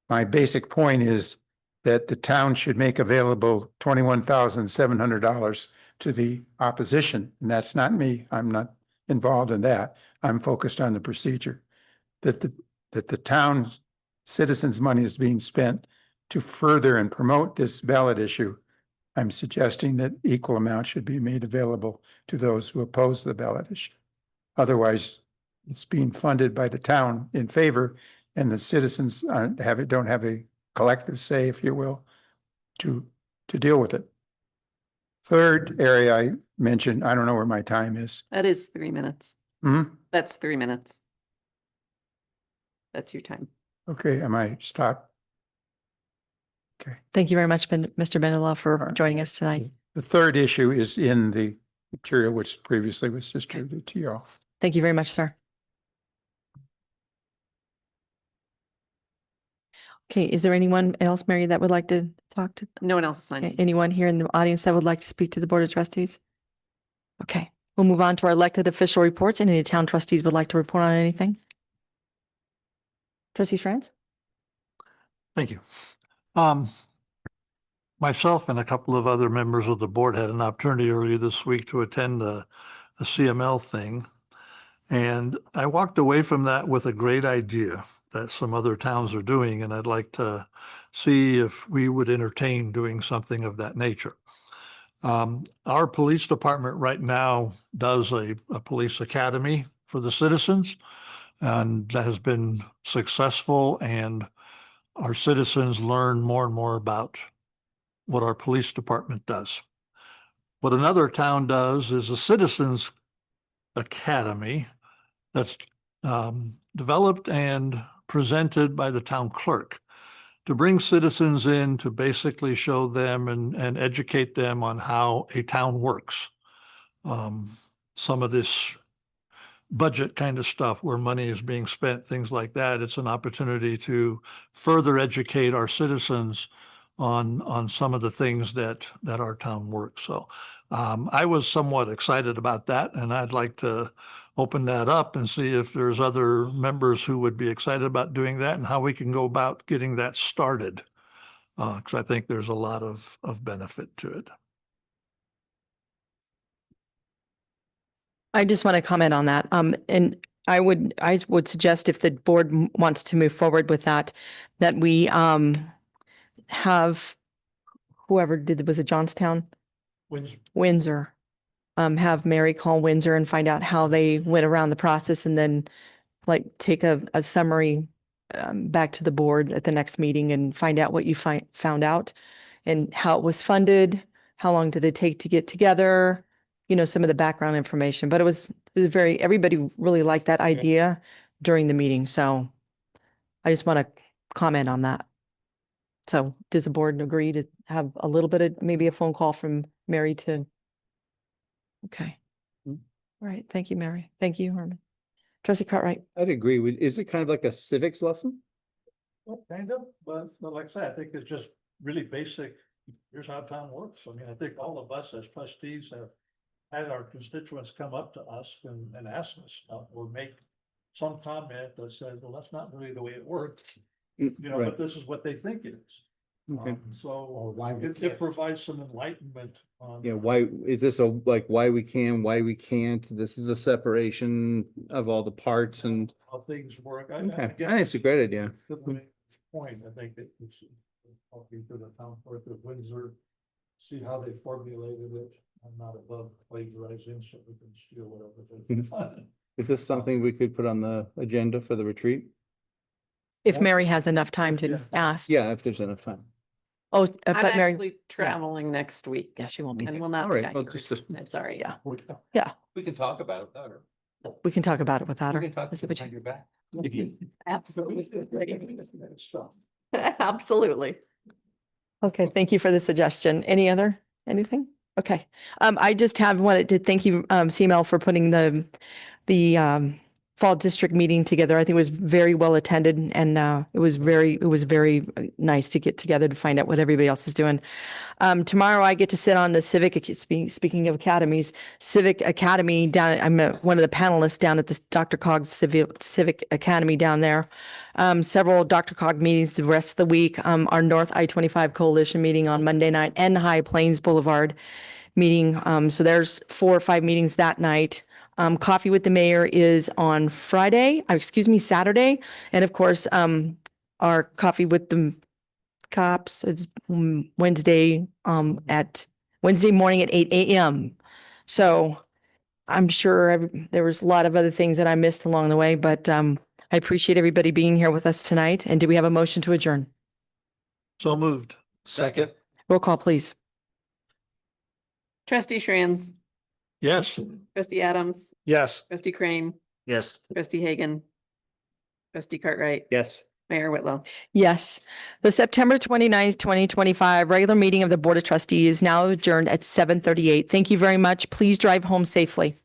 My basic point is that the town should make available $21,700 to the opposition, and that's not me. I'm not involved in that. I'm focused on the procedure. That the town citizens' money is being spent to further and promote this ballot issue. I'm suggesting that equal amount should be made available to those who oppose the ballot issue. Otherwise, it's being funded by the town in favor, and the citizens don't have a collective say, if you will, to deal with it. Third area I mentioned, I don't know where my time is. That is 3 minutes. That's 3 minutes. That's your time. Okay, am I stopped? Okay. Thank you very much, Mr. Bendelow, for joining us tonight. The third issue is in the material which previously was distributed to you all. Thank you very much, sir. Okay, is there anyone else, Mary, that would like to talk to? No one else is signing. Anyone here in the audience that would like to speak to the Board of Trustees? Okay, we'll move on to our elected official reports. Any town trustees would like to report on anything? Trustee France? Thank you. Myself and a couple of other members of the board had an opportunity earlier this week to attend a CML thing. And I walked away from that with a great idea that some other towns are doing, and I'd like to see if we would entertain doing something of that nature. Our police department right now does a police academy for the citizens, and that has been successful, and our citizens learn more and more about what our police department does. What another town does is a citizens academy that's developed and presented by the town clerk to bring citizens in to basically show them and educate them on how a town works. some of this budget kind of stuff where money is being spent, things like that. It's an opportunity to further educate our citizens on some of the things that our town works. So I was somewhat excited about that, and I'd like to open that up and see if there's other members who would be excited about doing that and how we can go about getting that started. Because I think there's a lot of benefit to it. I just want to comment on that. And I would suggest if the board wants to move forward with that, that we have whoever was it Johnstown? Windsor. Have Mary call Windsor and find out how they went around the process, and then like take a summary back to the board at the next meeting and find out what you found out and how it was funded, how long did it take to get together, some of the background information. But it was everybody really liked that idea during the meeting. So I just want to comment on that. So does the board agree to have a little bit of, maybe a phone call from Mary to? Okay. All right. Thank you, Mary. Thank you, Herman. Trustee Cartwright. I'd agree with, is it kind of like a civics lesson? Well, kind of, but like I said, I think it's just really basic. Here's how town works. I mean, I think all of us as trustees have had our constituents come up to us and ask us stuff or make some comment that says, well, that's not really the way it works. Right. But this is what they think it is. Okay. So it provides some enlightenment on. Yeah, why is this why we can, why we can't? This is a separation of all the parts and. How things work. Okay, I think it's a great idea. Point, I think it was talking to the town clerk of Windsor, see how they formulated it. I'm not above plagiarizing, so we can steal whatever. Is this something we could put on the agenda for the retreat? If Mary has enough time to ask. Yeah, if there's enough time. Oh, I'm but Mary, actually traveling next week yeah, she won't be and there. will not All be right, back well, here. just I'm sorry. Yeah. Yeah. We can talk about it without her. We can talk about it without her. We can talk Is that what behind you- your back. Absolutely. Absolutely. Okay, thank you for the suggestion. Anything? Okay. I just wanted to thank you, CML, for putting the fall district meeting together. I think it was very well attended, and it was very nice to get together to find out what everybody else is doing. Tomorrow I get to sit on the speaking of academies, Civic Academy down. I'm one of the panelists down at the Dr. Cog's Civic Academy down there. Several Dr. Cog meetings the rest of the week. Our North I-25 Coalition meeting on Monday night and High Plains Boulevard meeting. So there's 4 or 5 meetings that night. Coffee with the mayor is on Saturday. And of course, our coffee with the cops is Wednesday morning at 8 a.m. So I'm sure there was a lot of other things that I missed along the way, but I appreciate everybody being here with us tonight. And do we have a motion to adjourn? So moved. Second. Roll call, please. Trustee Shranz, Yes. trustee Adams, Yes. trustee Crane, Yes. trustee Hagan, trustee Cartwright, Yes. Mayor Whitlow. Yes. The September 29th, 2025 regular meeting of the Board of Trustees is now adjourned at 7:38. Thank you very much. Please drive home safely.